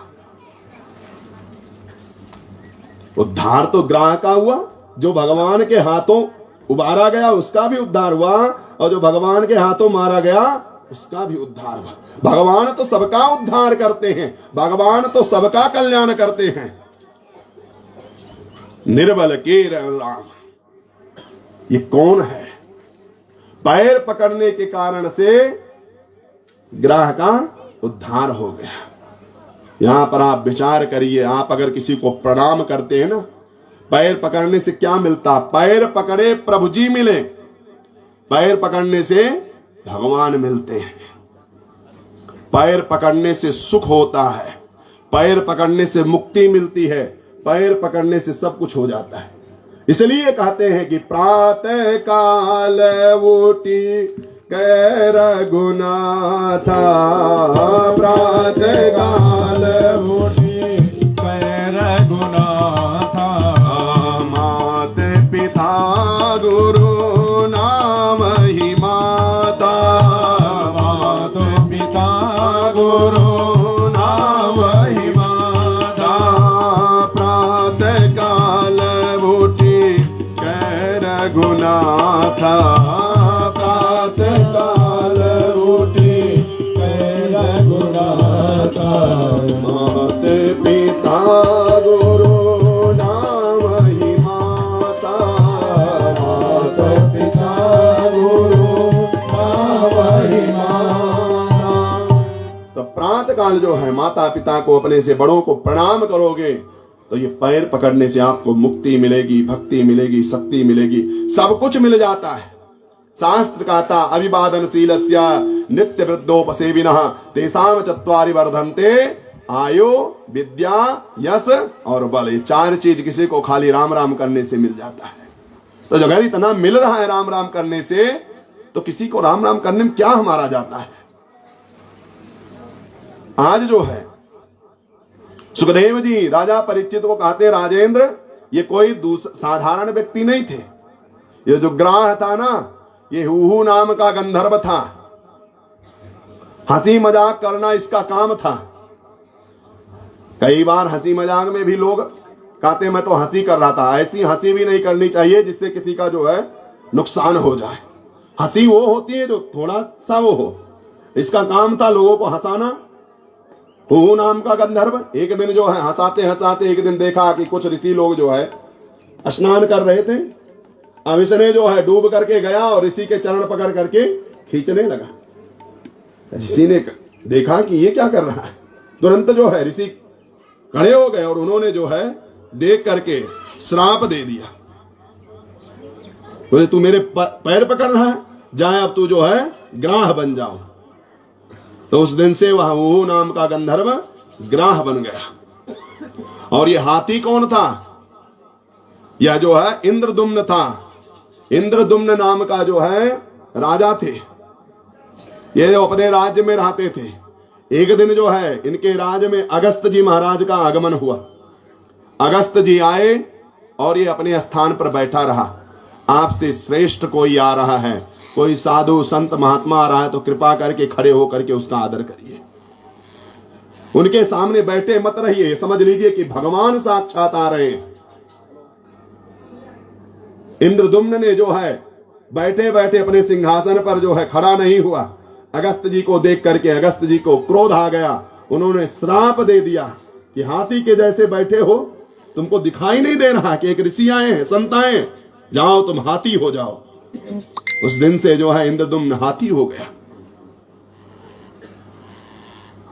उद्धार तो ग्राह का हुआ, जो भगवान के हाथों उबारा गया उसका भी उद्धार हुआ, और जो भगवान के हाथों मारा गया उसका भी उद्धार हुआ। भगवान तो सबका उद्धार करते हैं, भगवान तो सबका कल्याण करते हैं। निर्बल के राम, ये कौन है? पैर पकड़ने के कारण से ग्राह का उद्धार हो गया। यहां पर आप विचार करिए, आप अगर किसी को प्रणाम करते हैं ना, पैर पकड़ने से क्या मिलता? पैर पकड़े प्रभु जी मिले, पैर पकड़ने से भगवान मिलते हैं, पैर पकड़ने से सुख होता है, पैर पकड़ने से मुक्ति मिलती है, पैर पकड़ने से सब कुछ हो जाता है। इसलिए कहते हैं कि प्रातः काल उठी कै रघुनाथा, प्रातः काल उठी कै रघुनाथा, मात पिता गुरु नाम ही माता, मात पिता गुरु नाम ही माता, प्रातः काल उठी कै रघुनाथा, प्रातः काल उठी कै रघुनाथा, मात पिता जो है माता पिता को, अपने से बड़ों को प्रणाम करोगे तो ये पैर पकड़ने से आपको मुक्ति मिलेगी, भक्ति मिलेगी, शक्ति मिलेगी, सब कुछ मिल जाता है। शास्त्र कहता अभिवादनशीलस्य नित्य वृद्धोपसेविनः तेषां चत्वारि वर्धन्ते आयु विद्या यश और बल। ये 4 चीज किसी को खाली राम राम करने से मिल जाता है। तो अगर इतना मिल रहा है राम राम करने से, तो किसी को राम राम करने में क्या हमारा जाता है। आज जो है सुखदेव जी राजा परीक्षित को कहते राजेंद्र, ये कोई साधारण व्यक्ति नहीं थे। ये जो ग्राह था ना, ये हुहू नाम का गंधर्व था। हंसी मजाक करना इसका काम था। कई बार हंसी मजाक में भी लोग कहते मैं तो हंसी कर रहा था। ऐसी हंसी भी नहीं करनी चाहिए जिससे किसी का जो है नुकसान हो जाए। हंसी वो होती है जो थोड़ा सा वो हो। इसका काम था लोगों को हंसाना। हुहू नाम का गंधर्व एक दिन जो है हंसाते हंसाते एक दिन देखा कि कुछ ऋषि लोग जो है स्नान कर रहे थे। अब इसने जो है डूब करके गया और ऋषि के चरण पकड़ करके खींचने लगा। ऋषि ने देखा कि ये क्या कर रहा है। तुरंत जो है ऋषि खड़े हो गए और उन्होंने जो है देख करके श्राप दे दिया। बोले तू मेरे पैर पकड़ रहा है, जाए अब तू जो है ग्राह बन जाओ। तो उस दिन से वह वो नाम का गंधर्व ग्राह बन गया। और ये हाथी कौन था? यह जो है इंद्रदुम्न था। इंद्रदुम्न नाम का जो है राजा थे। ये अपने राज्य में रहते थे। एक दिन जो है इनके राज्य में अगस्त जी महाराज का आगमन हुआ। अगस्त जी आए और ये अपने स्थान पर बैठा रहा। आपसे श्रेष्ठ कोई आ रहा है, कोई साधु संत महात्मा आ रहा है तो कृपा करके खड़े होकर के उसका आदर करिए। उनके सामने बैठे मत रहिए, समझ लीजिए कि भगवान साक्षात आ रहे हैं। इंद्रदुम्न ने जो है बैठे बैठे अपने सिंहासन पर जो है खड़ा नहीं हुआ। अगस्त जी को देख करके अगस्त जी को क्रोध आ गया। उन्होंने श्राप दे दिया कि हाथी के जैसे बैठे हो, तुमको दिखाई नहीं दे रहा कि एक ऋषि आए हैं, संत आए हैं, जाओ तुम हाथी हो जाओ। उस दिन से जो है इंद्रदुम्न हाथी हो गया।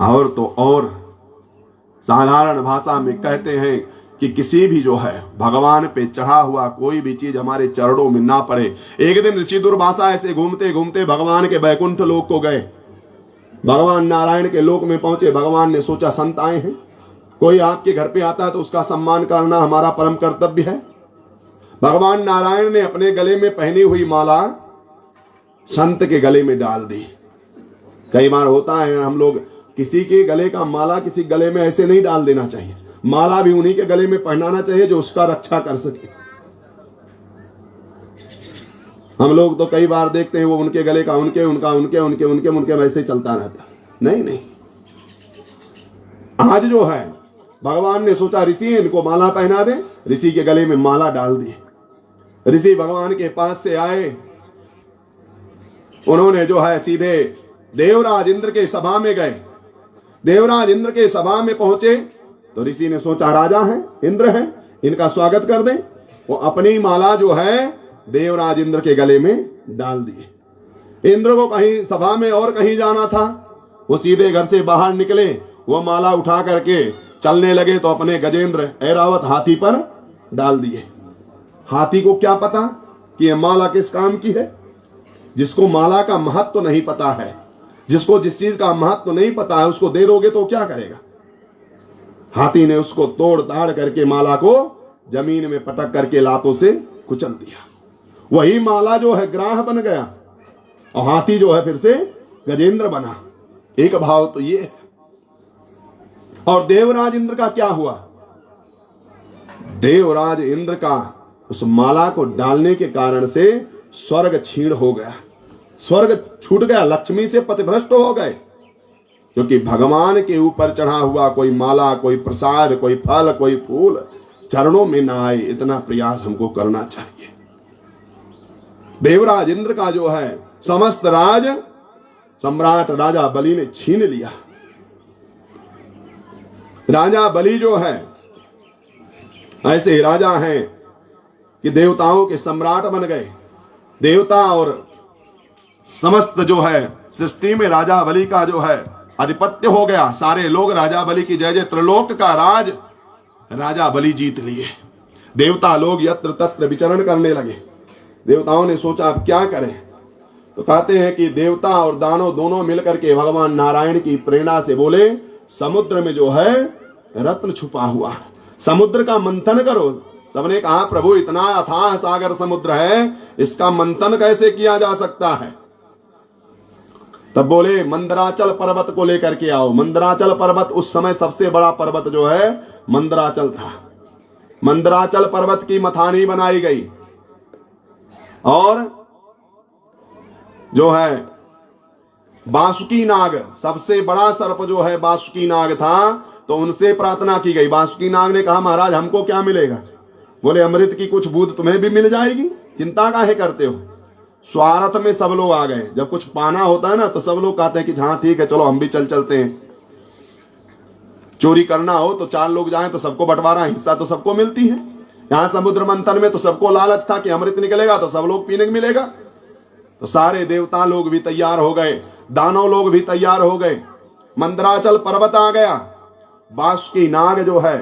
और तो और साधारण भाषा में कहते हैं कि किसी भी जो है भगवान पे चढ़ा हुआ कोई भी चीज हमारे चरणों में ना पड़े। एक दिन ऋषि दुर्वासा ऐसे घूमते घूमते भगवान के बैकुंठ लोक को गए। भगवान नारायण के लोक में पहुंचे। भगवान ने सोचा संत आए हैं, कोई आपके घर पे आता है तो उसका सम्मान करना हमारा परम कर्तव्य है। भगवान नारायण ने अपने गले में पहनी हुई माला संत के गले में डाल दी। कई बार होता है हम लोग किसी के गले का माला किसी गले में ऐसे नहीं डाल देना चाहिए। माला भी उन्हीं के गले में पहनाना चाहिए जो उसका रक्षा कर सके। हम लोग तो कई बार देखते हैं वो उनके गले का उनके उनका उनके उनके उनके उनके वैसे चलता रहता। नहीं नहीं, आज जो है भगवान ने सोचा ऋषि इनको माला पहना दे। ऋषि के गले में माला डाल दी। ऋषि भगवान के पास से आए। उन्होंने जो है सीधे देवराज इंद्र के सभा में गए। देवराज इंद्र के सभा में पहुंचे तो ऋषि ने सोचा राजा हैं, इंद्र हैं, इनका स्वागत कर दें। वो अपनी माला जो है देवराज इंद्र के गले में डाल दी। इंद्र को कहीं सभा में और कहीं जाना था, वो सीधे घर से बाहर निकले। वो माला उठा करके चलने लगे तो अपने गजेंद्र ऐरावत हाथी पर डाल दिए। हाथी को क्या पता कि ये माला किस काम की है। जिसको माला का महत्व नहीं पता है, जिसको जिस चीज का महत्व नहीं पता है, उसको दे दोगे तो क्या करेगा। हाथी ने उसको तोड़ ताड़ करके माला को जमीन में पटक करके लातों से कुचल दिया। वही माला जो है ग्राह बन गया और हाथी जो है फिर से गजेंद्र बना। एक भाव तो ये है। और देवराज इंद्र का क्या हुआ? देवराज इंद्र का उस माला को डालने के कारण से स्वर्ग छीण हो गया, स्वर्ग छूट गया, लक्ष्मी से पतिभ्रष्ट हो गए। क्योंकि भगवान के ऊपर चढ़ा हुआ कोई माला, कोई प्रसाद, कोई फल, कोई फूल चरणों में ना आए, इतना प्रयास हमको करना चाहिए। देवराज इंद्र का जो है समस्त राज सम्राट राजा बलि ने छीन लिया। राजा बलि जो है ऐसे राजा हैं कि देवताओं के सम्राट बन गए। देवता और समस्त जो है सृष्टि में राजा बलि का जो है आधिपत्य हो गया, सारे लोग राजा बलि की जय जय, त्रिलोक का राज राजा बलि जीत लिए। देवता लोग यत्र तत्र विचरण करने लगे। देवताओं ने सोचा अब क्या करें, तो कहते हैं कि देवता और दानव दोनों मिलकर के भगवान नारायण की प्रेरणा से बोले, समुद्र में जो है रत्न छुपा हुआ, समुद्र का मंथन करो। सबने कहा प्रभु इतना अथाह सागर समुद्र है, इसका मंथन कैसे किया जा सकता है। तब बोले मंदराचल पर्वत को लेकर के आओ। मंदराचल पर्वत उस समय सबसे बड़ा पर्वत जो है मंदराचल था। मंदराचल पर्वत की मथानी बनाई गई और जो है बासुकी नाग, सबसे बड़ा सर्प जो है बासुकी नाग था, तो उनसे प्रार्थना की गई। बासुकी नाग ने कहा महाराज हमको क्या मिलेगा। बोले अमृत की कुछ बूंद तुम्हें भी मिल जाएगी, चिंता काहे करते हो। स्वार्थ में सब लोग आ गए। जब कुछ पाना होता है ना तो सब लोग कहते हैं कि हाँ ठीक है चलो हम भी चलते हैं। चोरी करना हो तो 4 लोग जाएं तो सबको बंटवारा, हिस्सा तो सबको मिलती है। यहां समुद्र मंथन में तो सबको लालच था कि अमृत निकलेगा तो सब लोग पीने को मिलेगा। तो सारे देवता लोग भी तैयार हो गए, दानव लोग भी तैयार हो गए। मंदराचल पर्वत आ गया, बासुकी नाग जो है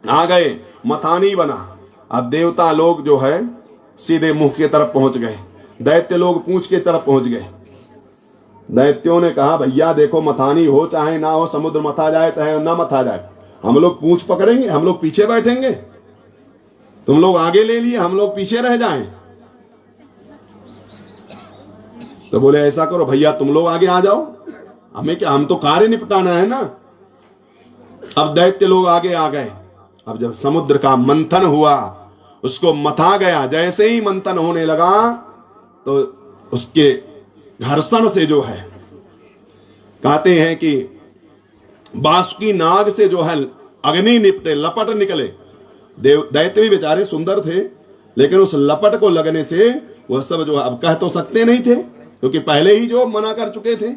आ गए, मथानी बना। अब देवता लोग जो है सीधे मुख की तरफ पहुंच गए, दैत्य लोग पूंछ की तरफ पहुंच गए। दैत्यों ने कहा भैया देखो मथानी हो चाहे ना हो, समुद्र मथा जाए चाहे ना मथा जाए, हम लोग पूंछ पकड़ेंगे, हम लोग पीछे बैठेंगे। तुम लोग आगे ले लिए, हम लोग पीछे रह जाएं। तो बोले ऐसा करो भैया तुम लोग आगे आ जाओ, हमें क्या, हम तो कार्य निपटाना है ना। अब दैत्य लोग आगे आ गए। अब जब समुद्र का मंथन हुआ, उसको मथा गया, जैसे ही मंथन होने लगा तो उसके घर्षण से जो है कहते हैं कि बासुकी नाग से जो है अग्नि निपटे, लपट निकले। दैत्य भी बेचारे सुंदर थे, लेकिन उस लपट को लगने से वह सब जो अब कह तो सकते नहीं थे क्योंकि पहले ही जो मना कर चुके थे।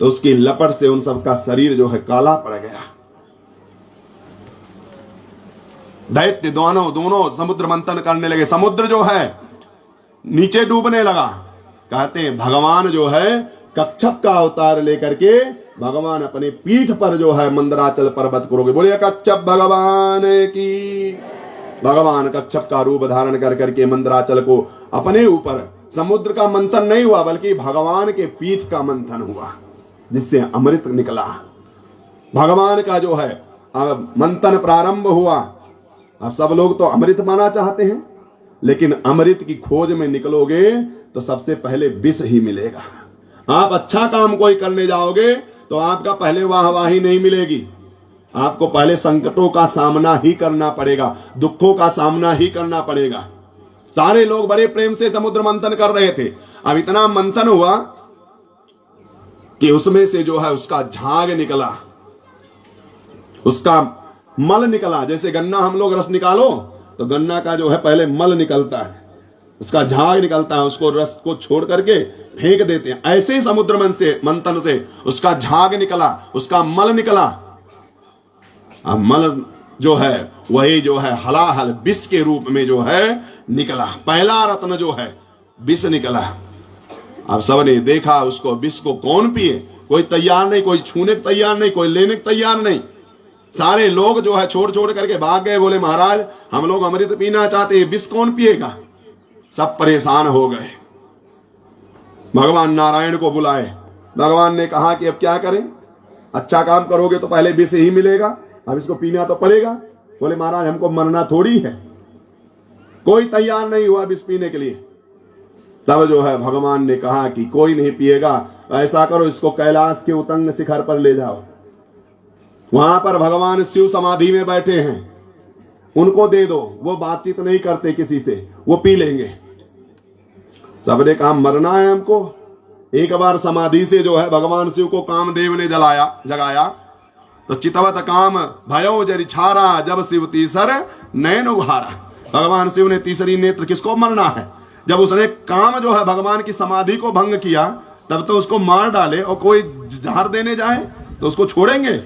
तो उसकी लपट से उन सब का शरीर जो है काला पड़ गया। दैत्य दोनों समुद्र मंथन करने लगे। समुद्र जो है नीचे डूबने लगा। कहते हैं भगवान जो है कच्छप का अवतार लेकर के भगवान अपने पीठ पर जो है मंदराचल पर्वत को रोके। बोलिए कच्छप भगवान की। भगवान कच्छप का रूप धारण कर करके मंदराचल को अपने ऊपर, समुद्र का मंथन नहीं हुआ बल्कि भगवान के पीठ का मंथन हुआ, जिससे अमृत निकला। भगवान का जो है अब मंथन प्रारंभ हुआ। अब सब लोग तो अमृत पाना चाहते हैं, लेकिन अमृत की खोज में निकलोगे तो सबसे पहले विष ही मिलेगा। आप अच्छा काम कोई करने जाओगे तो आपका पहले वाहवाही नहीं मिलेगी, आपको पहले संकटों का सामना ही करना पड़ेगा, दुखों का सामना ही करना पड़ेगा। सारे लोग बड़े प्रेम से समुद्र मंथन कर रहे थे। अब इतना मंथन हुआ कि उसमें से जो है उसका झाग निकला, उसका मल निकला। जैसे गन्ना हम लोग रस निकालो तो गन्ना का जो है पहले मल निकलता है, उसका झाग निकलता है, उसको रस को छोड़ करके फेंक देते हैं। ऐसे ही समुद्र मंथन से उसका झाग निकला, उसका मल निकला। अब मल जो है वही जो है हलाहल विष के रूप में जो है निकला। पहला रत्न जो है विष निकला। अब सबने देखा उसको, विष को कौन पिए, कोई तैयार नहीं, कोई छूने तैयार नहीं, कोई लेने तैयार नहीं। सारे लोग जो है छोड़ करके भाग गए। बोले महाराज हम लोग अमृत पीना चाहते हैं, विष कौन पिएगा। सब परेशान हो गए। भगवान नारायण को बुलाए। भगवान ने कहा कि अब क्या करें, अच्छा काम करोगे तो पहले विष ही मिलेगा, अब इसको पीना तो पड़ेगा। बोले महाराज हमको मरना थोड़ी है। कोई तैयार नहीं हुआ विष पीने के लिए। तब जो है भगवान ने कहा कि कोई नहीं पिएगा, ऐसा करो इसको कैलाश के उतंग शिखर पर ले जाओ। वहां पर भगवान शिव समाधि में बैठे हैं, उनको दे दो, वो बातचीत नहीं करते किसी से, वो पी लेंगे। सबने कहा मरना है हमको। एक बार समाधि से जो है भगवान शिव को कामदेव ने जगाया तो चितवत काम भयो जरि छारा, जब शिव तीसर नयन उघारा। भगवान शिव ने तीसरी नेत्र किसको मरना है। जब उसने काम जो है भगवान की समाधि को भंग किया तब तो उसको मार डाले, और कोई जहर देने जाए तो उसको छोड़ेंगे।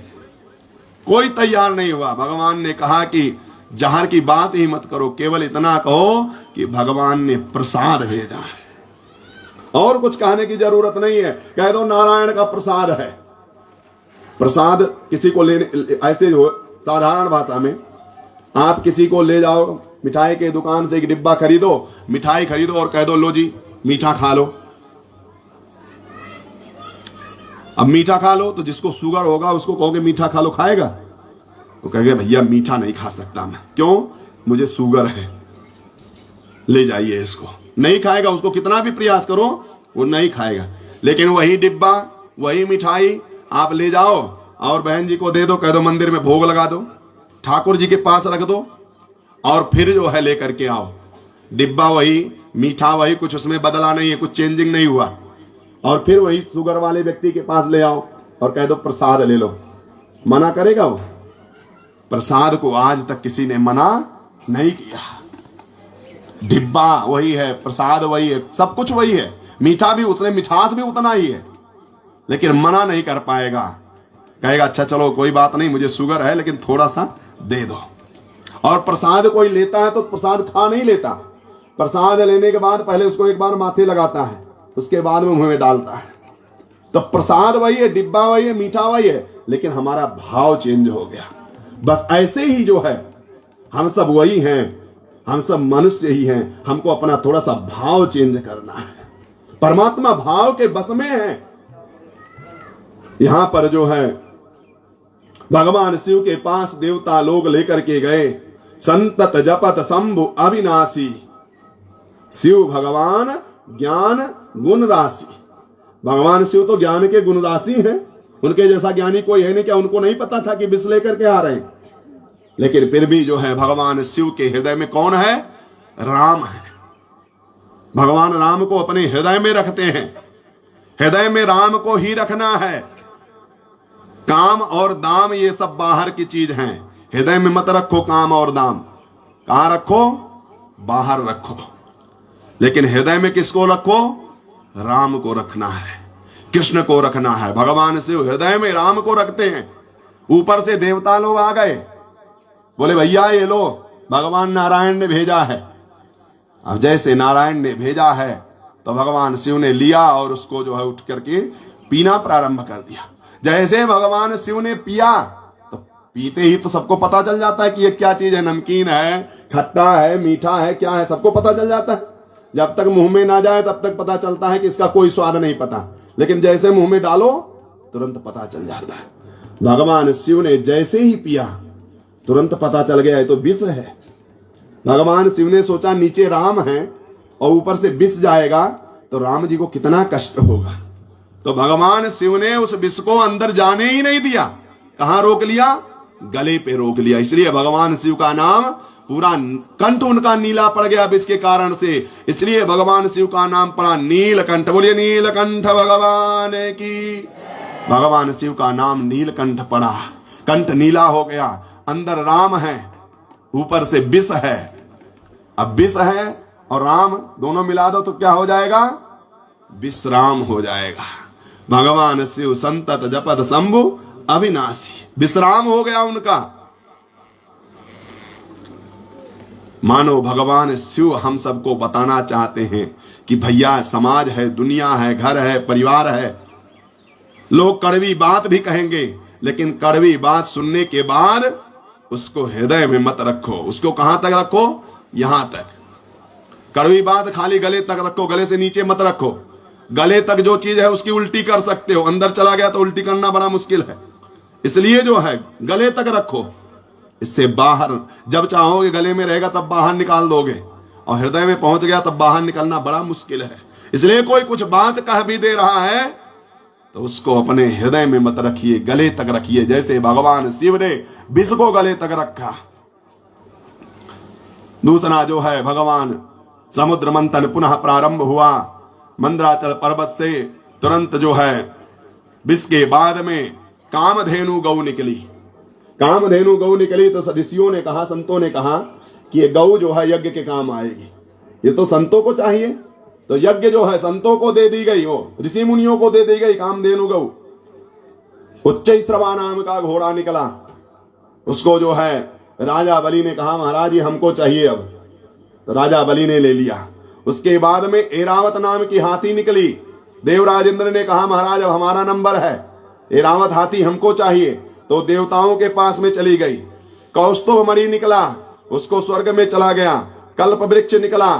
कोई तैयार नहीं हुआ। भगवान ने कहा कि जहर की बात ही मत करो, केवल इतना कहो कि भगवान ने प्रसाद भेजा है, और कुछ कहने की जरूरत नहीं है। कह दो नारायण का प्रसाद है। प्रसाद किसी को लेने, ऐसे हो साधारण भाषा में आप किसी को ले जाओ मिठाई के दुकान से, एक डिब्बा खरीदो, मिठाई खरीदो और कह दो लो जी मीठा खा लो। अब मीठा खा लो तो जिसको शुगर होगा उसको कहोगे मीठा खा लो, खाएगा? तो कहेगा भैया मीठा नहीं खा सकता मैं, क्यों? मुझे शुगर है, ले जाइए इसको। नहीं खाएगा, उसको कितना भी प्रयास करो वो नहीं खाएगा। लेकिन वही डिब्बा, वही मिठाई आप ले जाओ और बहन जी को दे दो, कह दो मंदिर में भोग लगा दो, ठाकुर जी के पास रख दो और फिर जो है लेकर के आओ। डिब्बा वही, मीठा वही, कुछ उसमें बदला नहीं है, कुछ चेंजिंग नहीं हुआ। और फिर वही शुगर वाले व्यक्ति के पास ले आओ और कह दो प्रसाद ले लो। मना करेगा वो? प्रसाद को आज तक किसी ने मना नहीं किया। डिब्बा वही है, प्रसाद वही है, सब कुछ वही है, मीठा भी उतने, मिठास भी उतना ही है, लेकिन मना नहीं कर पाएगा। कहेगा अच्छा चलो कोई बात नहीं, मुझे शुगर है लेकिन थोड़ा सा दे दो। और प्रसाद कोई लेता है तो प्रसाद खा नहीं लेता, प्रसाद लेने के बाद पहले उसको एक बार माथे लगाता है, उसके बाद में मुंह में डालता है। तो प्रसाद वही है, डिब्बा वही है, मीठा वही है, लेकिन हमारा भाव चेंज हो गया। बस ऐसे ही जो है हम सब वही हैं, हम सब मनुष्य ही हैं, हमको अपना थोड़ा सा भाव चेंज करना है। परमात्मा भाव के बस में है। यहां पर जो है भगवान शिव के पास देवता लोग लेकर के गए, संतत जपत शंभु अविनाशी। शिव भगवान ज्ञान गुण राशि। भगवान शिव तो ज्ञान के गुण राशि हैं, उनके जैसा ज्ञानी कोई है नहीं। क्या उनको नहीं पता था कि विष लेकर के आ रहे हैं? लेकिन फिर भी जो है भगवान शिव के हृदय में कौन है? राम है। भगवान राम को अपने हृदय में रखते हैं। हृदय में राम को ही रखना है। काम और दाम ये सब बाहर की चीज हैं, हृदय में मत रखो काम और दाम। कहां रखो? बाहर रखो। लेकिन हृदय में किसको रखो? राम को रखना है, कृष्ण को रखना है। भगवान शिव हृदय में राम को रखते हैं। ऊपर से देवता लोग आ गए, बोले भैया ये लो, भगवान नारायण ने भेजा है। अब जैसे नारायण ने भेजा है तो भगवान शिव ने लिया और उसको जो है उठ करके पीना प्रारंभ कर दिया। जैसे भगवान शिव ने पिया तो पीते ही तो सबको पता चल जाता है कि ये क्या चीज है, नमकीन है, खट्टा है, मीठा है, क्या है, सबको पता चल जाता है। जब तक मुंह में ना जाए तब तक पता चलता है कि इसका कोई स्वाद नहीं पता, लेकिन जैसे मुंह में डालो तुरंत पता चल जाता है। भगवान शिव ने जैसे ही पिया तुरंत पता चल गया ये तो विष है। भगवान शिव ने सोचा नीचे राम है और ऊपर से विष जाएगा तो राम जी को कितना कष्ट होगा, तो भगवान शिव ने उस विष को अंदर जाने ही नहीं दिया। कहां रोक लिया? गले पे रोक लिया। इसलिए भगवान शिव का नाम पूरा कंठ उनका नीला पड़ गया विष के कारण से, इसलिए भगवान शिव का नाम पड़ा नीलकंठ। बोलिए नीलकंठ भगवान की। भगवान शिव का नाम नीलकंठ पड़ा, कंठ नीला हो गया। अंदर राम है, ऊपर से विष है। अब विष है और राम दोनों मिला दो तो क्या हो जाएगा? विश्राम हो जाएगा। भगवान शिव संतत जपत शंभु अविनाशी। विश्राम हो गया उनका। मानो भगवान शिव हम सबको बताना चाहते हैं कि भैया समाज है, दुनिया है, घर है, परिवार है। लोग कड़वी बात भी कहेंगे, लेकिन कड़वी बात सुनने के बाद उसको हृदय में मत रखो। उसको कहां तक रखो? यहां तक। कड़वी बात खाली गले तक रखो, गले से नीचे मत रखो। गले तक जो चीज है उसकी उल्टी कर सकते हो, अंदर चला गया तो उल्टी करना बड़ा मुश्किल है। इसलिए जो है गले तक रखो। इससे बाहर जब चाहोगे गले में रहेगा तब बाहर निकाल दोगे, और हृदय में पहुंच गया तब बाहर निकलना बड़ा मुश्किल है। इसलिए कोई कुछ बात कह भी दे रहा है तो उसको अपने हृदय में मत रखिए, गले तक रखिए। जैसे भगवान शिव ने विष को गले तक रखा। दूसरा जो है भगवान समुद्र मंथन पुनः प्रारंभ हुआ। मंदराचल पर्वत से तुरंत जो है विष के बाद में कामधेनु गौ निकली। कामधेनु गौ निकली तो ऋषियों ने कहा, संतों ने कहा कि ये गौ जो है यज्ञ के काम आएगी। ये तो संतों को चाहिए, तो यज्ञ जो है संतों को दे दी गई, हो ऋषि मुनियों को दे दी गई कामधेनु गौ। उच्चैश्रवा नाम का घोड़ा निकला। उसको जो है राजा बलि ने कहा महाराज ये हमको चाहिए अब, तो राजा बलि ने ले लिया। उसके बाद में ऐरावत नाम की हाथी निकली। देवराज इंद्र ने कहा महाराज अब हमारा नंबर है, एरावत हाथी हमको चाहिए। तो देवताओं के पास में चली गई। कौस्तुभ मणि निकला, उसको स्वर्ग में चला गया। कल्प वृक्ष निकला,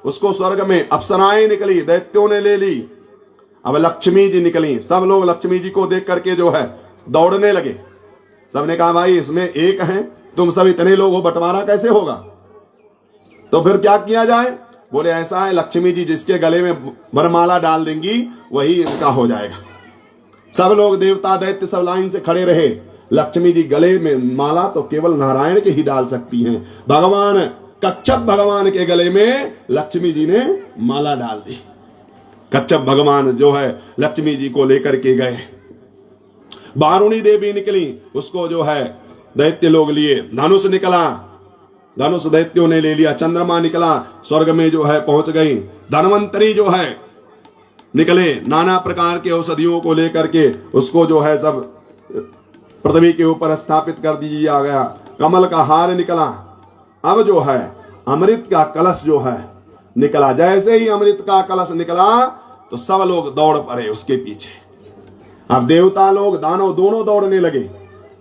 उसको स्वर्ग में। अप्सराएं निकली, दैत्यों ने ले ली। अब लक्ष्मी जी निकली। सब लोग लक्ष्मी जी को देख करके जो है दौड़ने लगे। सबने कहा भाई इसमें एक है, तुम सब इतने लोग हो, बंटवारा कैसे होगा? तो फिर क्या किया जाए? बोले ऐसा है, लक्ष्मी जी जिसके गले में वरमाला डाल देंगी वही इनका हो जाएगा। सब लोग देवता दैत्य सब लाइन से खड़े रहे। लक्ष्मी जी गले में माला तो केवल नारायण के ही डाल सकती हैं। भगवान कच्छप भगवान के गले में लक्ष्मी जी ने माला डाल दी। कच्छप भगवान जो है लक्ष्मी जी को लेकर के गए। वारुणी देवी निकली, उसको जो है दैत्य लोग लिए। धनुष निकला, धनुष दैत्यों ने ले लिया। चंद्रमा निकला, स्वर्ग में जो है पहुंच गई। धनवंतरी जो है निकले, नाना प्रकार के औषधियों को लेकर के उसको जो है सब पृथ्वी के ऊपर स्थापित कर दिया गया। कमल का हार निकला। अब जो है अमृत का कलश जो है निकला। जैसे ही अमृत का कलश निकला तो सब लोग दौड़ पड़े उसके पीछे। अब देवता लोग दानव दोनों दौड़ने लगे।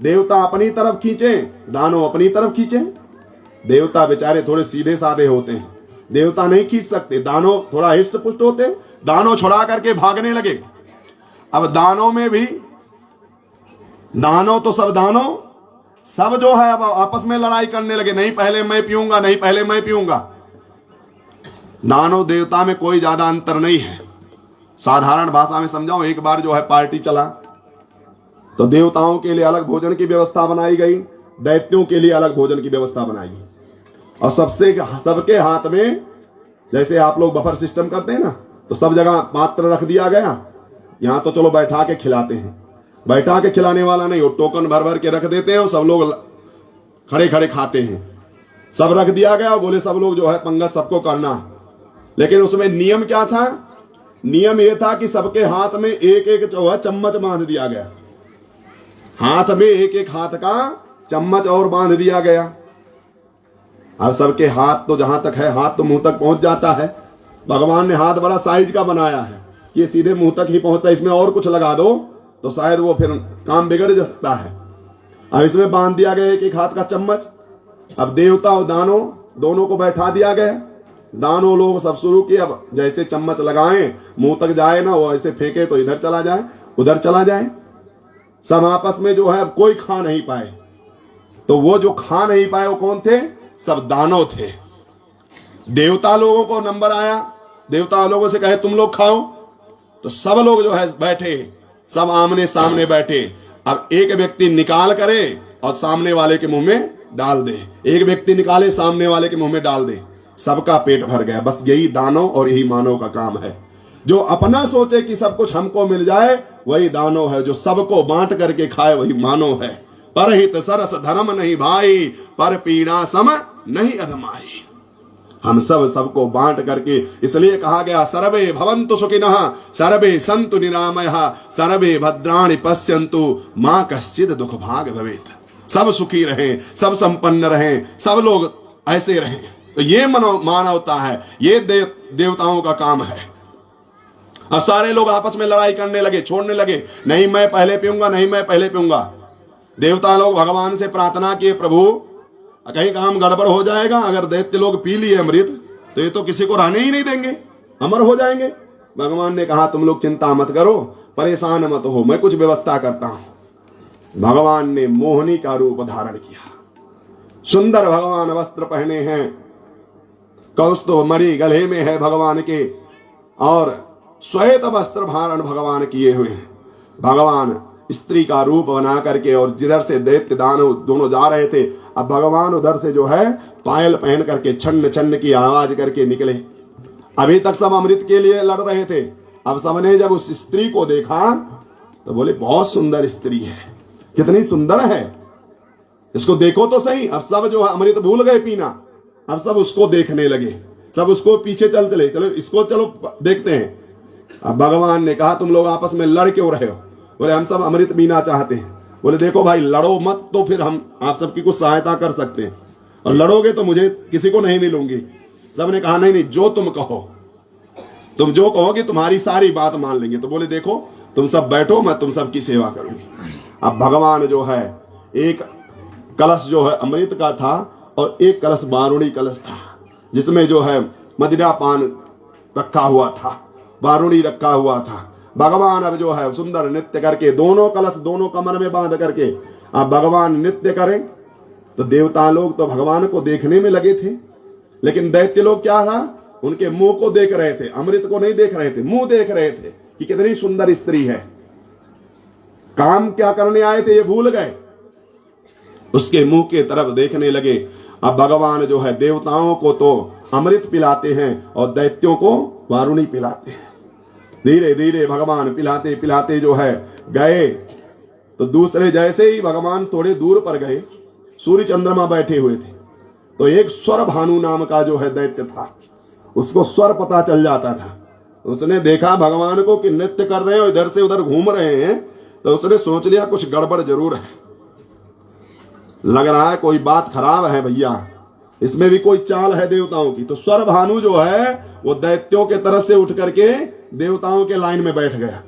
देवता अपनी तरफ खींचे, दानव अपनी तरफ खींचे। देवता बेचारे थोड़े सीधे साधे होते हैं, देवता नहीं खींच सकते। दानव थोड़ा हिष्ट पुष्ट होते, दानव छुड़ा करके भागने लगे। अब दानव में भी दानव तो सब दानव सब जो है अब आपस में लड़ाई करने लगे। नहीं पहले मैं पीऊंगा, नहीं पहले मैं पीऊंगा। दानव देवता में कोई ज्यादा अंतर नहीं है। साधारण भाषा में समझाऊं, एक बार जो है पार्टी चला तो देवताओं के लिए अलग भोजन की व्यवस्था बनाई गई, दैत्यों के लिए अलग भोजन की व्यवस्था बनाई गई। और सबके हाथ में, जैसे आप लोग बफर सिस्टम करते हैं ना, तो सब जगह पात्र रख दिया गया। यहां तो चलो बैठा के खिलाते हैं, बैठा के खिलाने वाला नहीं, वो टोकन भर भर के रख देते हैं और सब लोग खड़े खड़े खाते हैं। सब रख दिया गया, बोले सब लोग जो है पंगत सबको करना। लेकिन उसमें नियम क्या था? नियम यह था कि सबके हाथ में एक एक जो है चम्मच बांध दिया गया। हाथ में एक एक हाथ का चम्मच और बांध दिया गया। अब सबके हाथ तो जहां तक है, हाथ तो मुंह तक पहुंच जाता है। भगवान ने हाथ बड़ा साइज का बनाया है, ये सीधे मुंह तक ही पहुंचता है। इसमें और कुछ लगा दो तो शायद वो फिर काम बिगड़ सकता है। अब इसमें बांध दिया गया एक एक हाथ का चम्मच। अब देवता और दानव दोनों को बैठा दिया गया। दानव लोग सब शुरू किए। अब जैसे चम्मच लगाएं मुंह तक जाए ना, वो ऐसे फेंके तो इधर चला जाए उधर चला जाए। सब आपस में जो है अब कोई खा नहीं पाए। तो वो जो खा नहीं पाए वो कौन थे? सब दानव थे। देवता लोगों को नंबर आया, देवता लोगों से कहे तुम लोग खाओ, तो सब लोग जो है बैठे, सब आमने सामने बैठे। अब एक व्यक्ति निकाल करे और सामने वाले के मुंह में डाल दे, एक व्यक्ति निकाले सामने वाले के मुंह में डाल दे। सबका पेट भर गया। बस यही दानव और यही मानव का काम है। जो अपना सोचे कि सब कुछ हमको मिल जाए वही दानव है, जो सबको बांट करके खाए वही मानव है। परहित सरस धर्म नहीं भाई, पर पीड़ा सम नहीं अधमाई। हम सब सबको बांट करके, इसलिए कहा गया सर्वे भवन्तु सुखिनः सर्वे सन्तु निरामयः सर्वे भद्राणि पश्यन्तु मां कश्चित् दुख भाग भवेत्। सब सुखी रहें, सब संपन्न रहें, सब लोग ऐसे रहें। तो ये मानवता है, ये देवताओं का काम है। अब सारे लोग आपस में लड़ाई करने लगे, छोड़ने लगे। नहीं मैं पहले पीऊंगा, नहीं मैं पहले पीऊंगा। देवता लोग भगवान से प्रार्थना किए, प्रभु कहीं काम गड़बड़ हो जाएगा, अगर दैत्य लोग पी लिए अमृत तो ये तो किसी को रहने ही नहीं देंगे, अमर हो जाएंगे। भगवान ने कहा तुम लोग चिंता मत करो, परेशान मत हो, मैं कुछ व्यवस्था करता हूं। भगवान ने मोहिनी का रूप धारण किया। सुंदर भगवान वस्त्र पहने हैं, कौस्तुभ मणि गले में है भगवान के, और श्वेत वस्त्र धारण भगवान किए हुए हैं। भगवान स्त्री का रूप बना करके, और जिधर से दैत्य दानव दोनों जा रहे थे, अब भगवान उधर से जो है पायल पहन करके छन्न छन्न की आवाज करके निकले। अभी तक सब अमृत के लिए लड़ रहे थे, अब सबने जब उस स्त्री को देखा तो बोले बहुत सुंदर स्त्री है, कितनी सुंदर है, इसको देखो तो सही। अब सब जो है अमृत भूल गए पीना, अब सब उसको देखने लगे, सब उसको पीछे चलते ले, चलो इसको चलो देखते हैं। अब भगवान ने कहा तुम लोग आपस में लड़ क्यों रहे हो? बोले हम सब अमृत पीना चाहते हैं। बोले देखो भाई लड़ो मत, तो फिर हम आप सबकी कुछ सहायता कर सकते हैं, और लड़ोगे तो मुझे किसी को नहीं मिलूंगी। सबने कहा नहीं नहीं, जो तुम कहो, तुम जो कहोगे तुम्हारी सारी बात मान लेंगे। तो बोले देखो तुम सब बैठो, मैं तुम सब की सेवा करूंगी। अब भगवान जो है, एक कलश जो है अमृत का था और एक कलश वारुणी कलश था, जिसमें जो है मदिरा पान रखा हुआ था, वारुणी रखा हुआ था। भगवान अब जो है सुंदर नृत्य करके, दोनों कलश दोनों कमर में बांध करके अब भगवान नृत्य करें। तो देवता लोग तो भगवान को देखने में लगे थे, लेकिन दैत्य लोग क्या था, उनके मुंह को देख रहे थे, अमृत को नहीं देख रहे थे, मुंह देख रहे थे कि कितनी सुंदर स्त्री है। काम क्या करने आए थे ये भूल गए, उसके मुंह के तरफ देखने लगे। अब भगवान जो है देवताओं को तो अमृत पिलाते हैं और दैत्यों को वारुणी पिलाते हैं। धीरे धीरे भगवान पिलाते पिलाते जो है गए, तो दूसरे जैसे ही भगवान थोड़े दूर पर गए, सूर्य चंद्रमा बैठे हुए थे, तो एक स्वर भानु नाम का जो है दैत्य था, उसको स्वर पता चल जाता था। उसने देखा भगवान को कि नृत्य कर रहे हैं और इधर से उधर घूम रहे हैं, तो उसने सोच लिया कुछ गड़बड़ जरूर है, लग रहा है कोई बात खराब है भैया, इसमें भी कोई चाल है देवताओं की। तो स्वर भानु जो है वो दैत्यों के तरफ से उठ करके देवताओं के लाइन में बैठ गया,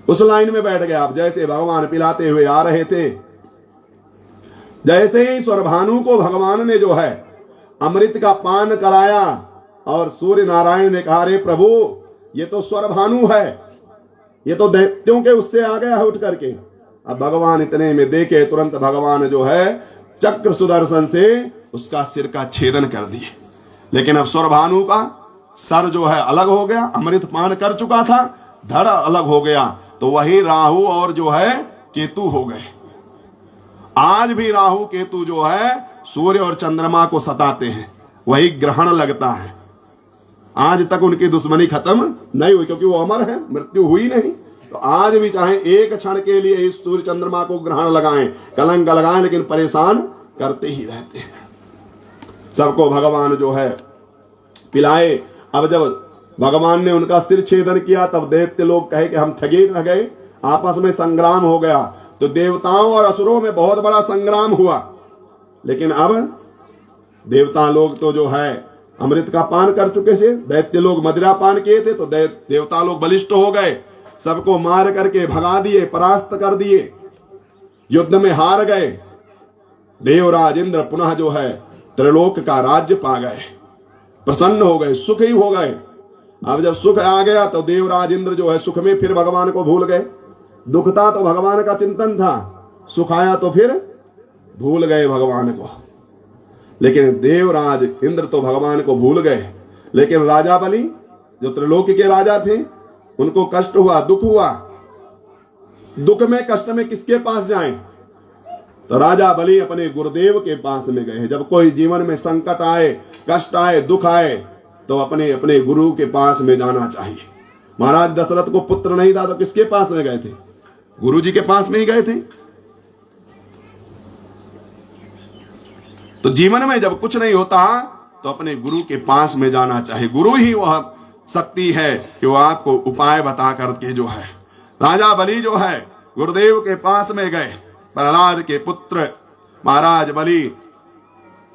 उस लाइन में बैठ गया। अब जैसे भगवान पिलाते हुए आ रहे थे, जैसे ही स्वर भानु को भगवान ने जो है अमृत का पान कराया और सूर्य नारायण ने कहा, रे प्रभु ये तो स्वर भानु है, ये तो दैत्यों के उससे आ गया है उठ करके। अब भगवान इतने में देखे, तुरंत भगवान जो है चक्र सुदर्शन से उसका सिर का छेदन कर दिए। लेकिन अब स्वर भानु का सर जो है अलग हो गया, अमृत पान कर चुका था, धड़ अलग हो गया। तो वही राहु और जो है केतु हो गए। आज भी राहु केतु जो है सूर्य और चंद्रमा को सताते हैं, वही ग्रहण लगता है। आज तक उनकी दुश्मनी खत्म नहीं हुई, क्योंकि वो अमर है, मृत्यु हुई नहीं। तो आज भी चाहे एक क्षण के लिए इस सूर्य चंद्रमा को ग्रहण लगाएं, कलंक लगाएं, लेकिन परेशान करते ही रहते हैं। सबको भगवान जो है पिलाए। अब जब भगवान ने उनका सिर छेदन किया, तब दैत्य लोग कहे कि हम ठगे रह गए, आपस में संग्राम हो गया। तो देवताओं और असुरों में बहुत बड़ा संग्राम हुआ। लेकिन अब देवता लोग तो जो है अमृत का पान कर चुके थे, दैत्य लोग मदिरा पान किए थे, तो देवता लोग बलिष्ठ हो गए, सबको मार करके भगा दिए, परास्त कर दिए, युद्ध में हार गए। देवराज इंद्र पुनः जो है त्रिलोक का राज्य पा गए, प्रसन्न हो गए, सुखी हो गए। अब जब सुख आ गया तो देवराज इंद्र जो है सुख में फिर भगवान को भूल गए। दुख था तो भगवान का चिंतन था, सुख आया तो फिर भूल गए भगवान को। लेकिन देवराज इंद्र तो भगवान को भूल गए, लेकिन राजा बलि जो त्रिलोक के राजा थे, उनको कष्ट हुआ, दुख हुआ। दुख में कष्ट में किसके पास जाएं? तो राजा बलि अपने गुरुदेव के पास में गए। जब कोई जीवन में संकट आए, कष्ट आए, दुख आए, तो अपने अपने गुरु के पास में जाना चाहिए। महाराज दशरथ को पुत्र नहीं था तो किसके पास में गए थे? गुरु जी के पास में ही गए थे। तो जीवन में जब कुछ नहीं होता तो अपने गुरु के पास में जाना चाहिए। गुरु ही वह शक्ति है कि वो आपको उपाय बता करके जो है। राजा बलि जो है गुरुदेव के पास में गए, प्रहलाद के पुत्र महाराज बलि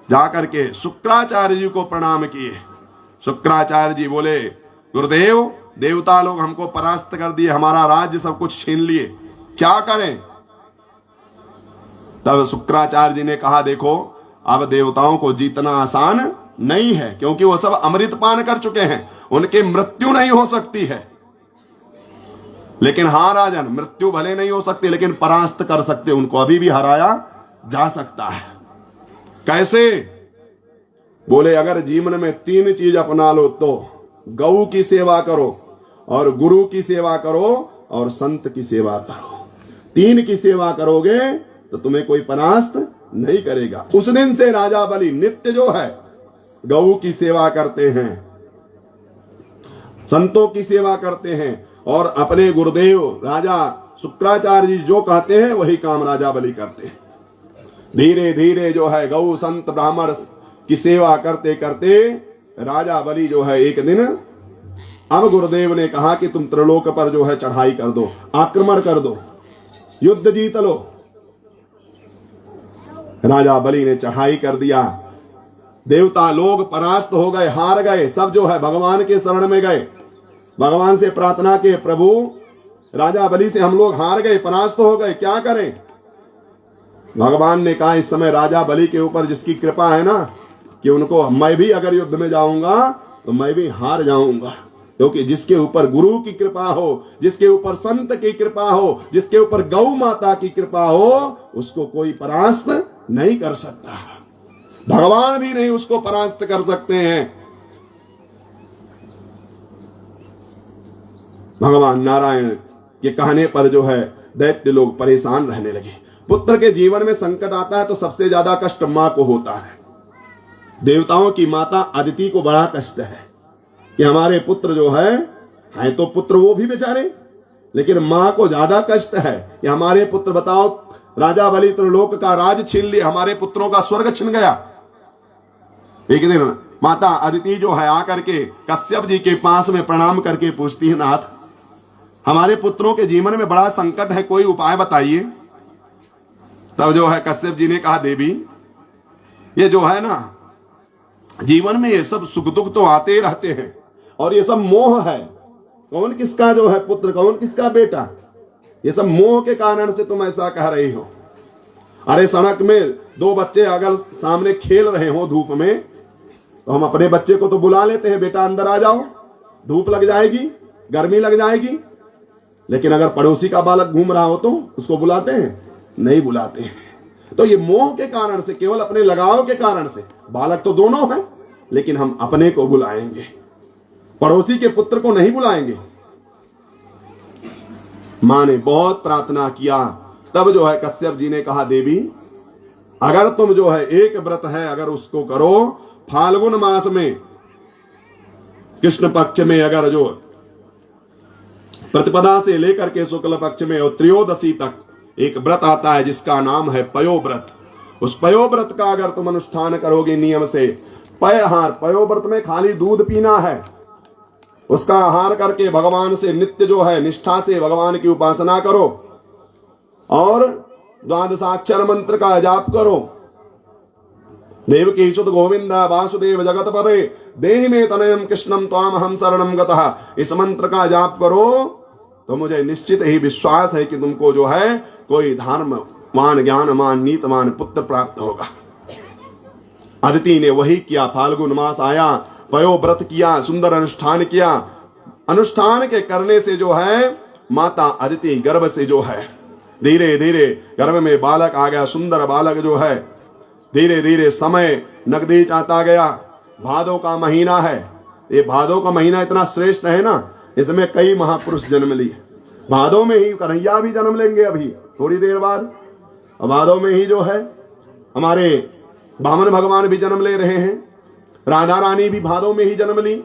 जाकर के शुक्राचार्य जी को प्रणाम किए। शुक्राचार्य जी बोले, गुरुदेव देवता लोग हमको परास्त कर दिए, हमारा राज्य सब कुछ छीन लिए, क्या करें? तब शुक्राचार्य जी ने कहा, देखो अब देवताओं को जीतना आसान नहीं है, क्योंकि वो सब अमृत पान कर चुके हैं, उनकी मृत्यु नहीं हो सकती है। लेकिन हाँ राजन, मृत्यु भले नहीं हो सकती, लेकिन परास्त कर सकते, उनको अभी भी हराया जा सकता है। कैसे? बोले, अगर जीवन में 3 चीज अपना लो तो गौ की सेवा करो और गुरु की सेवा करो और संत की सेवा करो। 3 की सेवा करोगे तो तुम्हें कोई परास्त नहीं करेगा। उस दिन से राजा बलि नित्य जो है गौ की सेवा करते हैं, संतों की सेवा करते हैं और अपने गुरुदेव राजा शुक्राचार्य जी जो कहते हैं वही काम राजा बलि करते हैं। धीरे धीरे जो है गौ संत ब्राह्मण की सेवा करते करते राजा बलि जो है एक दिन, अब गुरुदेव ने कहा कि तुम त्रिलोक पर जो है चढ़ाई कर दो, आक्रमण कर दो, युद्ध जीत लो। राजा बलि ने चढ़ाई कर दिया। देवता लोग परास्त हो गए, हार गए, सब जो है भगवान के शरण में गए। भगवान से प्रार्थना के, प्रभु राजा बलि से हम लोग हार गए, परास्त हो गए, क्या करें? भगवान ने कहा इस समय राजा बलि के ऊपर जिसकी कृपा है ना, कि उनको मैं भी अगर युद्ध में जाऊंगा तो मैं भी हार जाऊंगा, क्योंकि जिसके ऊपर गुरु की कृपा हो, जिसके ऊपर संत की कृपा हो, जिसके ऊपर गौ माता की कृपा हो, उसको कोई परास्त नहीं कर सकता। भगवान भी नहीं उसको परास्त कर सकते हैं। भगवान नारायण के कहने पर जो है दैत्य लोग परेशान रहने लगे। पुत्र के जीवन में संकट आता है तो सबसे ज्यादा कष्ट मां को होता है। देवताओं की माता अदिति को बड़ा कष्ट है कि हमारे पुत्र जो है तो पुत्र वो भी बेचारे, लेकिन मां को ज्यादा कष्ट है कि हमारे पुत्र, बताओ राजा बलि त्रिलोक का राज छीन लिया, हमारे पुत्रों का स्वर्ग छिन गया। एक दिन माता अदिति जो है आकर के कश्यप जी के पास में प्रणाम करके पूछती है, नाथ हमारे पुत्रों के जीवन में बड़ा संकट है, कोई उपाय बताइए। तब जो है कश्यप जी ने कहा, देवी ये जो है ना जीवन में ये सब सुख दुख तो आते ही रहते हैं और ये सब मोह है। कौन किसका जो है पुत्र, कौन किसका बेटा, ये सब मोह के कारण से तुम ऐसा कह रही हो। अरे सड़क में दो बच्चे अगर सामने खेल रहे हो धूप में, तो हम अपने बच्चे को तो बुला लेते हैं, बेटा अंदर आ जाओ, धूप लग जाएगी, गर्मी लग जाएगी। लेकिन अगर पड़ोसी का बालक घूम रहा हो तो उसको बुलाते हैं? नहीं बुलाते हैं। तो ये मोह के कारण से, केवल अपने लगाव के कारण से, बालक तो दोनों हैं लेकिन हम अपने को बुलाएंगे, पड़ोसी के पुत्र को नहीं बुलाएंगे। मां ने बहुत प्रार्थना किया। तब जो है कश्यप जी ने कहा, देवी अगर तुम जो है एक व्रत है अगर उसको करो, फाल्गुन मास में कृष्ण पक्ष में अगर जो प्रतिपदा से लेकर के शुक्ल पक्ष में और त्रयोदशी तक एक व्रत आता है जिसका नाम है पयो व्रत। उस पयो व्रत का अगर तुम अनुष्ठान करोगे नियम से, पयहार, पयो व्रत में खाली दूध पीना है, उसका आहार करके भगवान से नित्य जो है निष्ठा से भगवान की उपासना करो और द्वादशाक्षर मंत्र का जाप करो। देवकी सुत गोविंद वासुदेव जगतपते देहि में तनयम कृष्णम त्वाम हम शरणम गतः, इस मंत्र का जाप करो तो मुझे निश्चित ही विश्वास है कि तुमको जो है कोई धर्मवान, ज्ञानवान, नीतवान पुत्र प्राप्त होगा। अदिति ने वही किया। फाल्गुन मास आया, पयो व्रत किया, सुंदर अनुष्ठान किया। अनुष्ठान के करने से जो है माता अदिति गर्भ से जो है धीरे धीरे गर्भ में बालक आ गया, सुंदर बालक जो है। धीरे धीरे समय नगदी चाहता गया। भादों का महीना है, ये भादों का महीना इतना श्रेष्ठ है ना, इसमें कई महापुरुष जन्म लिए। भादों में ही कन्हैया भी जन्म लेंगे अभी थोड़ी देर बाद। भादों में ही जो है हमारे वामन भगवान भी जन्म ले रहे हैं, राधा रानी भी भादों में ही जन्म ली।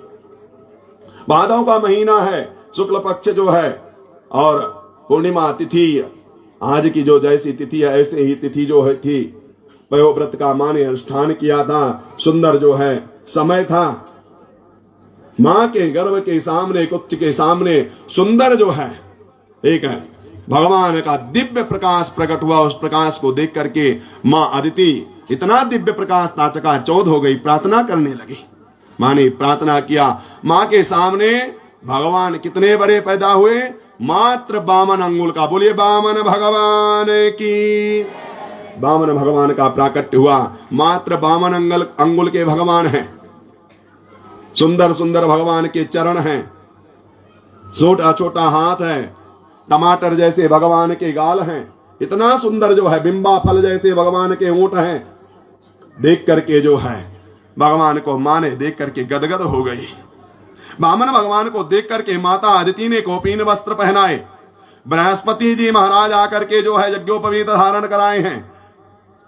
भादों का महीना है, शुक्ल पक्ष जो है और पूर्णिमा तिथि, आज की जो जैसी तिथि है ऐसे ही तिथि जो है थी। पयो व्रत का मां ने अनुष्ठान किया था, सुंदर जो है समय था। मां के गर्भ के सामने, कुक्ष के सामने सुंदर जो है एक है भगवान का दिव्य प्रकाश प्रकट हुआ। उस प्रकाश को देख करके मां अदिति इतना दिव्य प्रकाश ताचका चौध हो गई, प्रार्थना करने लगी। मां ने प्रार्थना किया। मां के सामने भगवान कितने बड़े पैदा हुए, मात्र 52 अंगुल का। बोलिए वामन भगवान की। वामन भगवान का प्राकट्य हुआ। मात्र 52 अंगुल के भगवान हैं। सुंदर सुंदर भगवान के चरण हैं, छोटा छोटा हाथ है, टमाटर जैसे भगवान के गाल हैं, इतना सुंदर जो है बिंबा फल जैसे भगवान के ऊंट हैं। देख करके जो है भगवान को मां ने देख करके गदगद हो गई। वामन भगवान को देख करके माता अदिति ने कौपीन वस्त्र पहनाए। बृहस्पति जी महाराज आकर के जो है यज्ञोपवीत धारण कराए हैं।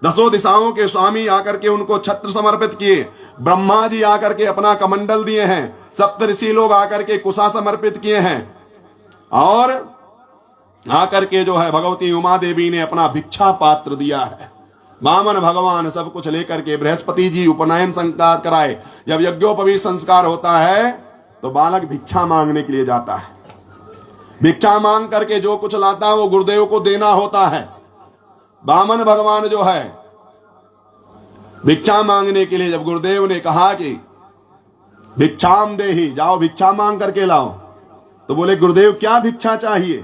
10 दिशाओं के स्वामी आकर के उनको छत्र समर्पित किए। ब्रह्मा जी आकर के अपना कमंडल दिए हैं। सप्तऋषि लोग आकर के कुशा समर्पित किए हैं और आकर के जो है भगवती उमा देवी ने अपना भिक्षा पात्र दिया है। वामन भगवान सब कुछ लेकर के बृहस्पति जी उपनयन संस्कार कराए। जब यज्ञोपवीत संस्कार होता है तो बालक भिक्षा मांगने के लिए जाता है। भिक्षा मांग करके जो कुछ लाता है वो गुरुदेव को देना होता है। वामन भगवान जो है भिक्षा मांगने के लिए, जब गुरुदेव ने कहा कि भिक्षाम देहि, जाओ भिक्षा मांग करके लाओ, तो बोले गुरुदेव क्या भिक्षा चाहिए?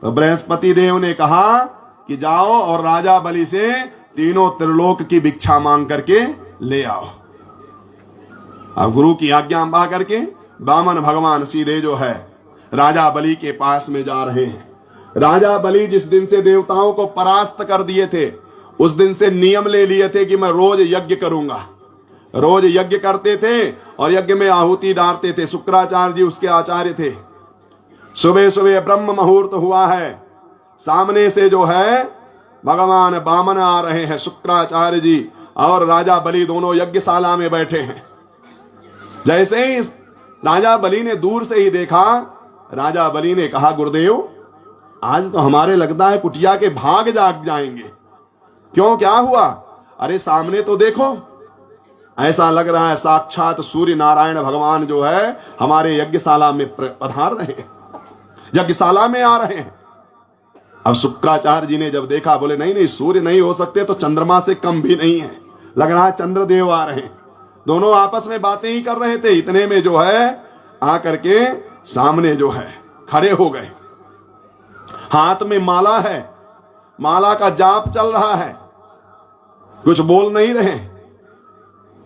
तो बृहस्पति देव ने कहा कि जाओ और राजा बलि से तीनों त्रिलोक की भिक्षा मांग करके ले आओ। अब गुरु की आज्ञा पा करके वामन भगवान सीधे जो है राजा बलि के पास में जा रहे हैं। राजा बलि जिस दिन से देवताओं को परास्त कर दिए थे, उस दिन से नियम ले लिए थे कि मैं रोज यज्ञ करूंगा। रोज यज्ञ करते थे और यज्ञ में आहुति डालते थे। शुक्राचार्य जी उसके आचार्य थे। सुबह सुबह ब्रह्म मुहूर्त हुआ है, सामने से जो है भगवान वामन आ रहे हैं। शुक्राचार्य जी और राजा बलि दोनों यज्ञशाला में बैठे हैं। जैसे ही राजा बलि ने दूर से ही देखा, राजा बलि ने कहा गुरुदेव आज तो हमारे लगता है कुटिया के भाग जाग जाएंगे। क्यों, क्या हुआ? अरे सामने तो देखो, ऐसा लग रहा है साक्षात सूर्य नारायण भगवान जो है हमारे यज्ञशाला में पधार रहे हैं, यज्ञशाला में आ रहे हैं। अब शुक्राचार्य जी ने जब देखा, बोले नहीं नहीं, सूर्य नहीं हो सकते तो चंद्रमा से कम भी नहीं है, लग रहा है चंद्रदेव आ रहे हैं। दोनों आपस में बातें ही कर रहे थे, इतने में जो है आकर के सामने जो है खड़े हो गए। हाथ में माला है, माला का जाप चल रहा है, कुछ बोल नहीं रहे।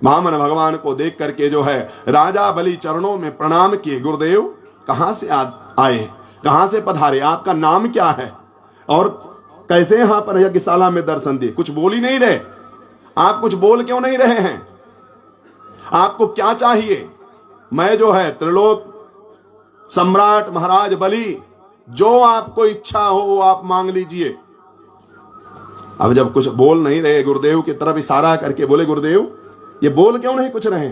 वामन भगवान को देख करके जो है राजा बलि चरणों में प्रणाम किए। गुरुदेव कहां से आए, कहां से पधारे, आपका नाम क्या है और कैसे यहां पर यज्ञशाला में दर्शन दिए? कुछ बोल ही नहीं रहे। आप कुछ बोल क्यों नहीं रहे हैं? आपको क्या चाहिए? मैं जो है त्रिलोक सम्राट महाराज बलि, जो आपको इच्छा हो वो आप मांग लीजिए। अब जब कुछ बोल नहीं रहे, गुरुदेव की तरफ इशारा करके बोले गुरुदेव ये बोल क्यों नहीं कुछ रहे?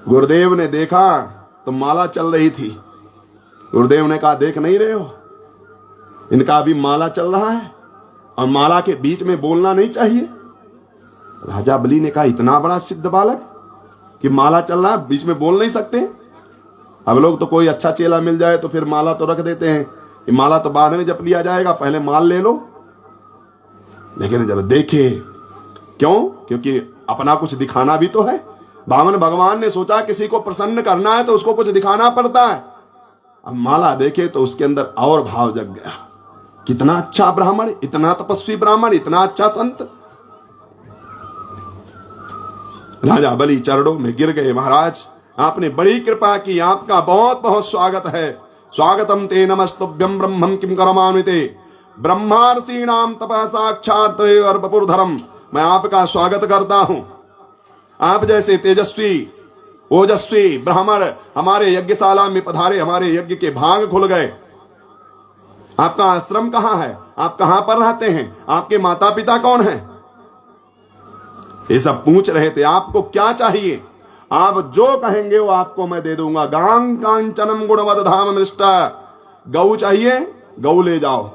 गुरुदेव ने देखा तो माला चल रही थी। गुरुदेव ने कहा देख नहीं रहे हो, इनका अभी माला चल रहा है और माला के बीच में बोलना नहीं चाहिए। राजा बलि ने कहा इतना बड़ा सिद्ध बालक कि माला चल रहा है, बीच में बोल नहीं सकते। अब लोग तो कोई अच्छा चेला मिल जाए तो फिर माला तो रख देते हैं कि माला तो बाद में जप लिया जाएगा, पहले माल ले लो। लेकिन जब देखे, क्यों? क्योंकि अपना कुछ दिखाना भी तो है। वामन भगवान ने सोचा किसी को प्रसन्न करना है तो उसको कुछ दिखाना पड़ता है। अब माला देखे तो उसके अंदर और भाव जग गया, कितना अच्छा ब्राह्मण, इतना तपस्वी ब्राह्मण, इतना अच्छा संत। राजा बलि चरणों में गिर गए। महाराज आपने बड़ी कृपा की, आपका बहुत बहुत स्वागत है। स्वागतम ते नमस्तुभ्यं ब्रह्मं किम करमानुते ब्रह्मार्षीणाम तपः साक्षात वपुर्धरम। मैं आपका स्वागत करता हूं। आप जैसे तेजस्वी ओजस्वी ब्राह्मण हमारे यज्ञशाला में पधारे, हमारे यज्ञ के भाग खुल गए। आपका आश्रम कहां है? आप कहां पर रहते हैं? आपके माता पिता कौन हैं? ये सब पूछ रहे थे। आपको क्या चाहिए? आप जो कहेंगे वो आपको मैं दे दूंगा। गांग कांचनम गुणवद धाम मृष्टा। गौ चाहिए, गौ ले जाओ।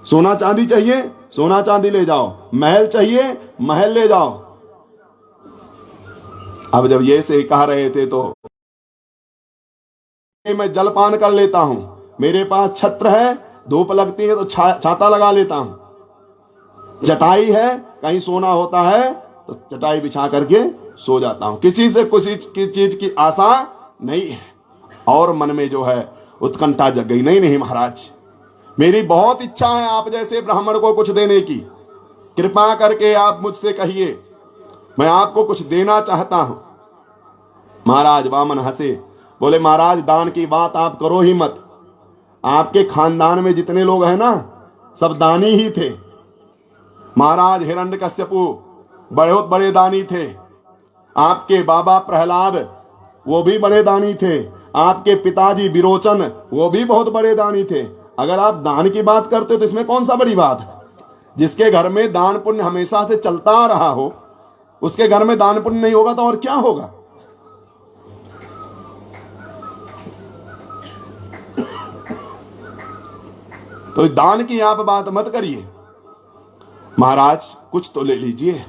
सोना चांदी चाहिए, सोना चांदी ले जाओ। महल चाहिए, महल ले जाओ। अब जब ये से कह रहे थे तो मैं जलपान कर लेता हूं, मेरे पास छत्र है, धूप लगती है तो छाता लगा लेता हूं। चटाई है, कहीं सोना होता है तो चटाई बिछा करके सो जाता हूं। किसी से किसी चीज की आशा नहीं है। और मन में जो है उत्कंठा जग गई। नहीं नहीं महाराज, मेरी बहुत इच्छा है आप जैसे ब्राह्मण को कुछ देने की। कृपा करके आप मुझसे कहिए, मैं आपको कुछ देना चाहता हूं। महाराज वामन हंसे, बोले महाराज दान की बात आप करो ही मत। आपके खानदान में जितने लोग हैं ना, सब दानी ही थे। महाराज हिरण्यकश्यपु बहुत बड़े दानी थे। आपके बाबा प्रहलाद वो भी बड़े दानी थे। आपके पिताजी विरोचन वो भी बहुत बड़े दानी थे। अगर आप दान की बात करते तो इसमें कौन सा बड़ी बात है? जिसके घर में दान पुण्य हमेशा से चलता आ रहा हो, उसके घर में दान पुण्य नहीं होगा तो और क्या होगा? तो दान की आप बात मत करिए। महाराज कुछ तो ले लीजिए।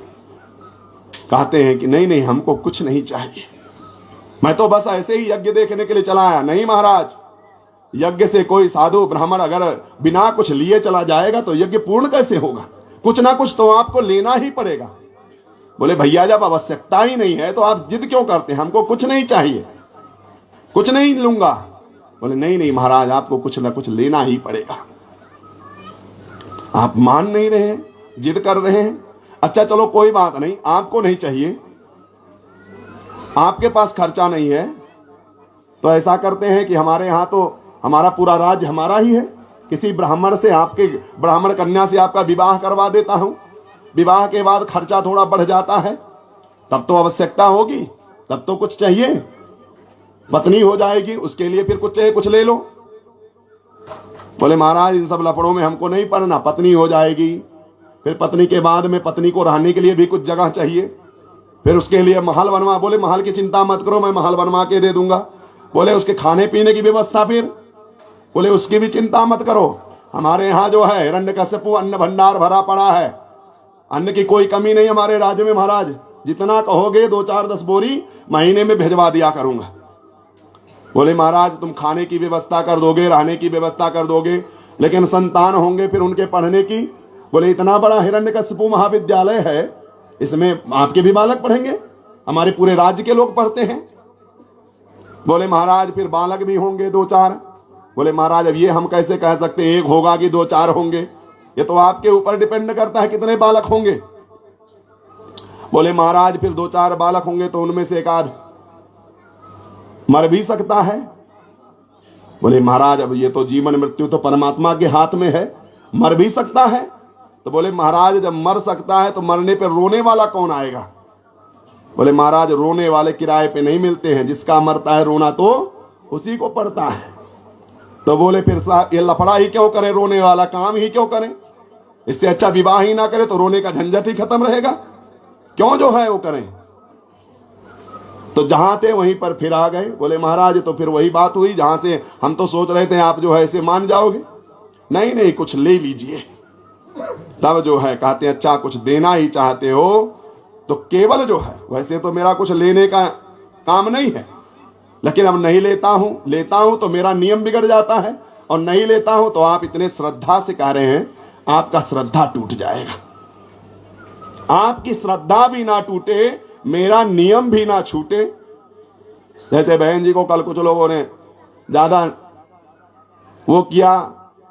कहते हैं कि नहीं नहीं, हमको कुछ नहीं चाहिए, मैं तो बस ऐसे ही यज्ञ देखने के लिए चला आया। नहीं महाराज, यज्ञ से कोई साधु ब्राह्मण अगर बिना कुछ लिए चला जाएगा तो यज्ञ पूर्ण कैसे होगा? कुछ ना कुछ तो आपको लेना ही पड़ेगा। बोले भैया जब आवश्यकता ही नहीं है तो आप जिद क्यों करते हैं? हमको कुछ नहीं चाहिए। कुछ नहीं लूंगा। बोले नहीं नहीं महाराज, आपको कुछ ना कुछ लेना ही पड़ेगा। आप मान नहीं रहे हैं, जिद कर रहे हैं। अच्छा चलो कोई बात नहीं, आपको नहीं चाहिए, आपके पास खर्चा नहीं है, तो ऐसा करते हैं कि हमारे यहां तो हमारा पूरा राज्य हमारा ही है, किसी ब्राह्मण से, आपके ब्राह्मण कन्या से आपका विवाह करवा देता हूं। विवाह के बाद खर्चा थोड़ा बढ़ जाता है, तब तो आवश्यकता होगी, तब तो कुछ चाहिए, पत्नी हो जाएगी, उसके लिए फिर कुछ चाहिए, कुछ ले लो। बोले महाराज इन सब लफड़ों में हमको नहीं पड़ना, पत्नी हो जाएगी, फिर पत्नी के बाद में पत्नी को रहने के लिए भी कुछ जगह चाहिए, फिर उसके लिए महल बनवा। बोले महल की चिंता मत करो, मैं महल बनवा के दे दूंगा। बोले उसके खाने पीने की व्यवस्था, फिर बोले उसकी भी चिंता मत करो, हमारे यहाँ जो है हिरण्यकश्यपु अन्न भंडार भरा पड़ा है, अन्न की कोई कमी नहीं हमारे राज्य में महाराज, जितना कहोगे 2-4-10 बोरी महीने में भिजवा दिया करूंगा। बोले महाराज तुम खाने की व्यवस्था कर दोगे, रहने की व्यवस्था कर दोगे, लेकिन संतान होंगे फिर उनके पढ़ने की। बोले इतना बड़ा हिरण्यकश्यपु महाविद्यालय है, इसमें आपके भी बालक पढ़ेंगे, हमारे पूरे राज्य के लोग पढ़ते हैं। बोले महाराज फिर बालक भी होंगे 2-4। बोले महाराज अब ये हम कैसे कह सकते हैं एक होगा कि 2-4 होंगे, ये तो आपके ऊपर डिपेंड करता है कितने बालक होंगे। बोले महाराज फिर 2-4 बालक होंगे तो उनमें से एक आध मर भी सकता है। बोले महाराज अब ये तो जीवन मृत्यु तो परमात्मा के हाथ में है, मर भी सकता है। तो बोले महाराज जब मर सकता है तो मरने पर रोने वाला कौन आएगा। बोले महाराज रोने वाले किराए पे नहीं मिलते हैं, जिसका मरता है रोना तो उसी को पड़ता है। तो बोले फिर ये लफड़ा ही क्यों करें, रोने वाला काम ही क्यों करें, इससे अच्छा विवाह ही ना करें तो रोने का झंझट ही खत्म रहेगा, क्यों जो है वो करें। तो जहां थे वहीं पर फिर आ गए। बोले महाराज तो फिर वही बात हुई जहां से हम तो सोच रहे थे आप जो है इसे मान जाओगे, नहीं नहीं कुछ ले लीजिए। तब जो है कहते हैं अच्छा कुछ देना ही चाहते हो तो केवल जो है, वैसे तो मेरा कुछ लेने का काम नहीं है, लेकिन अब नहीं लेता हूं तो मेरा नियम बिगड़ जाता है, और नहीं लेता हूं तो आप इतने श्रद्धा से कह रहे हैं, आपका श्रद्धा टूट जाएगा। आपकी श्रद्धा भी ना टूटे, मेरा नियम भी ना छूटे। जैसे बहन जी को कल कुछ लोगों ने ज्यादा वो किया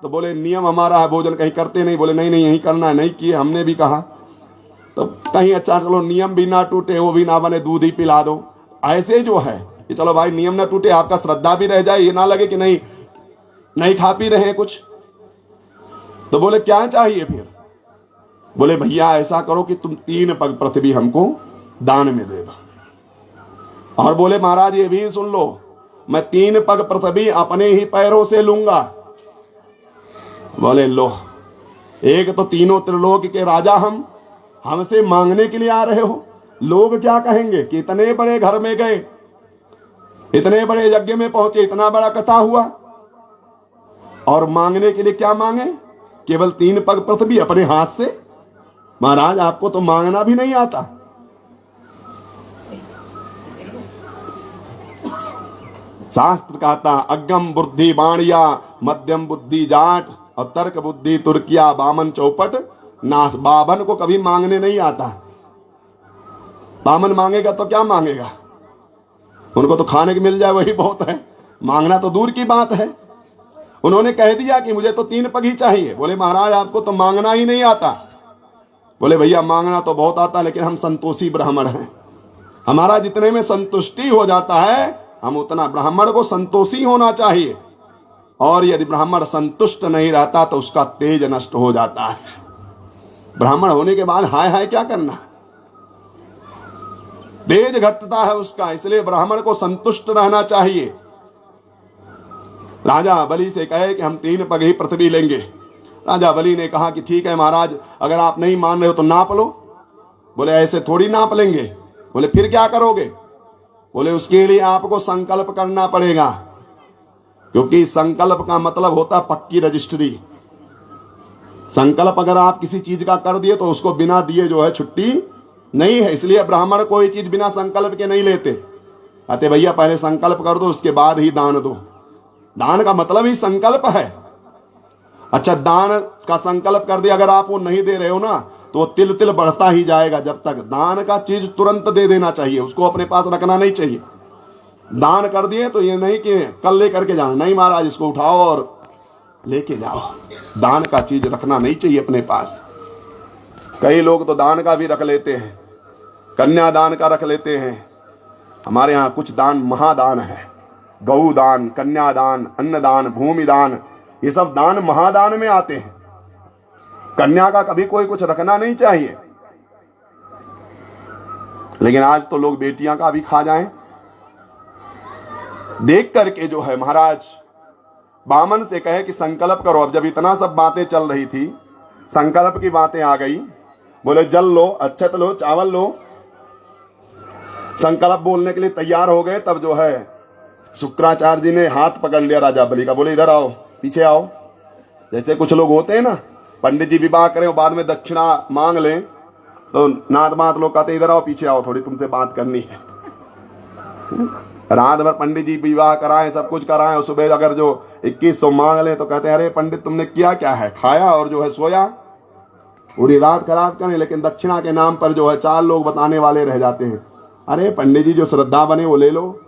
तो बोले नियम हमारा है, भोजन कहीं करते नहीं। बोले नहीं नहीं यही करना है, नहीं किए, हमने भी कहा। तो कहीं अच्छा चलो नियम भी ना टूटे, वो भी ना बने, दूध ही पिला दो। ऐसे जो है कि चलो भाई नियम ना टूटे, आपका श्रद्धा भी रह जाए, ये ना लगे कि नहीं नहीं खा पी रहे हैं कुछ। तो बोले क्या चाहिए फिर। बोले भैया ऐसा करो कि तुम 3 पग पृथ्वी हमको दान में दे दो। और बोले महाराज ये भी सुन लो, मैं 3 पग पृथ्वी अपने ही पैरों से लूंगा। बोले लो, एक तो तीनों त्रिलोक के राजा हम, हमसे मांगने के लिए आ रहे हो, लोग क्या कहेंगे कि इतने बड़े घर में गए, इतने बड़े यज्ञ में पहुंचे, इतना बड़ा कथा हुआ, और मांगने के लिए क्या मांगे, केवल 3 पग पृथ्वी अपने हाथ से। महाराज आपको तो मांगना भी नहीं आता। शास्त्र कहता अगम बुद्धि बाणिया, मध्यम बुद्धि जाट, और तर्क बुद्धि तुर्किया, बामन चौपट नाश। बावन को कभी मांगने नहीं आता। बामन मांगेगा तो क्या मांगेगा, उनको तो खाने को मिल जाए वही बहुत है, मांगना तो दूर की बात है। उन्होंने कह दिया कि मुझे तो 3 पग ही चाहिए। बोले महाराज आपको तो मांगना ही नहीं आता। बोले भैया मांगना तो बहुत आता, लेकिन हम संतोषी ब्राह्मण हैं, हमारा जितने में संतुष्टि हो जाता है हम उतना, ब्राह्मण को संतोषी होना चाहिए। और यदि ब्राह्मण संतुष्ट नहीं रहता तो उसका तेज नष्ट हो जाता है। ब्राह्मण होने के बाद हाय हाय क्या करना, तेज घटता है उसका, इसलिए ब्राह्मण को संतुष्ट रहना चाहिए। राजा बलि से कहे कि हम 3 पग ही पृथ्वी लेंगे। राजा बलि ने कहा कि ठीक है महाराज, अगर आप नहीं मान रहे हो तो नाप लो। बोले ऐसे थोड़ी नाप लेंगे। बोले फिर क्या करोगे। बोले उसके लिए आपको संकल्प करना पड़ेगा, क्योंकि संकल्प का मतलब होता है पक्की रजिस्ट्री। संकल्प अगर आप किसी चीज का कर दिए तो उसको बिना दिए जो है छुट्टी नहीं है। इसलिए ब्राह्मण कोई चीज बिना संकल्प के नहीं लेते। कहते भैया पहले संकल्प कर दो, उसके बाद ही दान दो। दान का मतलब ही संकल्प है। अच्छा दान का संकल्प कर दिया, अगर आप वो नहीं दे रहे हो ना तो वो तिल तिल बढ़ता ही जाएगा। जब तक दान का चीज तुरंत दे देना चाहिए, उसको अपने पास रखना नहीं चाहिए। दान कर दिए तो ये नहीं कि कल लेकर के जाना, नहीं महाराज इसको उठाओ और लेके जाओ। दान का चीज रखना नहीं चाहिए अपने पास। कई लोग तो दान का भी रख लेते हैं, कन्यादान का रख लेते हैं। हमारे यहाँ कुछ दान महादान है, गौ दान, कन्यादान, अन्नदान, भूमि दान, ये सब दान महादान में आते हैं। कन्या का कभी कोई कुछ रखना नहीं चाहिए। लेकिन आज तो लोग बेटियां का भी खा जाएं। देख करके जो है महाराज बामन से कहे कि संकल्प करो। अब जब इतना सब बातें चल रही थी, संकल्प की बातें आ गई, बोले जल लो, अच्छत लो, चावल लो। संकल्प बोलने के लिए तैयार हो गए। तब जो है शुक्राचार्य जी ने हाथ पकड़ लिया राजा बलि का, बोले इधर आओ, पीछे आओ। जैसे कुछ लोग होते हैं ना, पंडित जी विवाह करें और बाद में दक्षिणा मांग लें, तो नाथ मात लोग कहते इधर आओ, पीछे आओ, थोड़ी तुमसे बात करनी है। रात भर पंडित जी विवाह कराएं, सब कुछ कराएं, और सुबह अगर जो 2100 मांग लें तो कहते हैं अरे पंडित तुमने किया क्या है, खाया और जो है सोया, पूरी रात खराब करें। लेकिन दक्षिणा के नाम पर जो है 4 लोग बताने वाले रह जाते हैं। अरे पंडित जी जो श्रद्धा बने वो ले लो।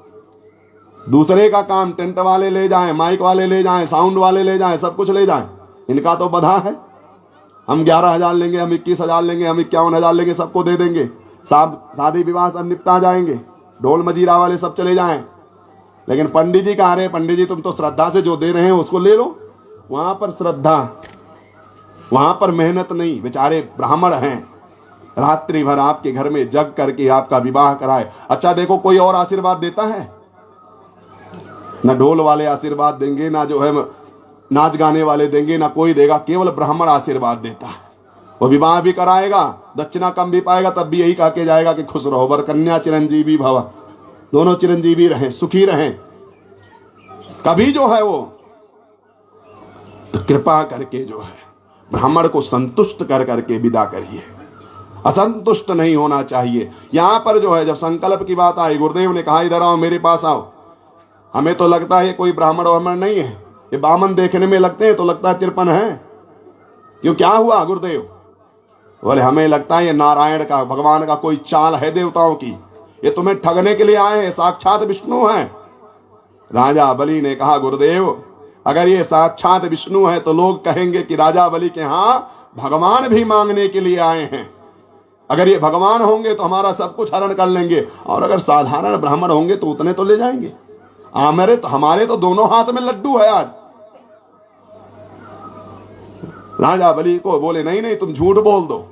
दूसरे का काम टेंट वाले ले जाएं, माइक वाले ले जाएं, साउंड वाले ले जाएं, सब कुछ ले जाएं। इनका तो बधा है, हम 11,000 लेंगे, हम 21,000 लेंगे, हम 51,000 लेंगे, सबको दे देंगे। शादी विवाह सब निपटा जाएंगे, ढोल मजीरा वाले सब चले जाएं। लेकिन पंडित जी कह रहे, पंडित जी तुम तो श्रद्धा से जो दे रहे हैं उसको ले लो। वहां पर श्रद्धा, वहां पर मेहनत नहीं। बेचारे ब्राह्मण हैं, रात्रि भर आपके घर में जग करके आपका विवाह कराए। अच्छा देखो, कोई और आशीर्वाद देता है? न ढोल वाले आशीर्वाद देंगे, ना जो है नाच गाने वाले देंगे, ना कोई देगा। केवल ब्राह्मण आशीर्वाद देता है। वो विवाह भी कराएगा, दक्षिणा कम भी पाएगा, तब भी यही कह के जाएगा कि खुश रहो, वर कन्या चिरंजीवी भव, दोनों चिरंजीवी रहें, सुखी रहें। कभी जो है वो तो कृपा करके जो है ब्राह्मण को संतुष्ट कर करके विदा करिए, असंतुष्ट नहीं होना चाहिए। यहां पर जो है जब संकल्प की बात आई, गुरुदेव ने कहा इधर आओ, मेरे पास आओ। हमें तो लगता है कोई ब्राह्मण वामन नहीं है, ये बामन देखने में लगते हैं तो लगता है 53 है। क्यों, क्या हुआ गुरुदेव? बोले हमें लगता है ये नारायण का, भगवान का कोई चाल है देवताओं की, ये तुम्हें ठगने के लिए आए हैं, साक्षात विष्णु हैं। राजा बलि ने कहा गुरुदेव अगर ये साक्षात विष्णु है तो लोग कहेंगे कि राजा बलि के यहां भगवान भी मांगने के लिए आए हैं। अगर ये भगवान होंगे तो हमारा सब कुछ हरण कर लेंगे, और अगर साधारण ब्राह्मण होंगे तो उतने तो ले जाएंगे। हमारे तो दोनों हाथ में लड्डू है आज। राजा बलि को बोले नहीं नहीं, तुम झूठ बोल दो।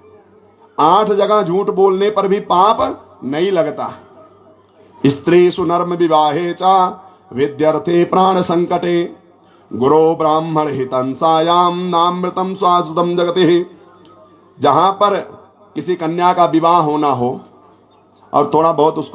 8 जगह झूठ बोलने पर भी पाप नहीं लगता। स्त्री सुनर्म विवाहे चा विद्यर्थे प्राण संकटे गुरो ब्राह्मण हितंसायाम नामृतम स्वासुतम जगते। जहां पर किसी कन्या का विवाह होना हो और थोड़ा बहुत उसको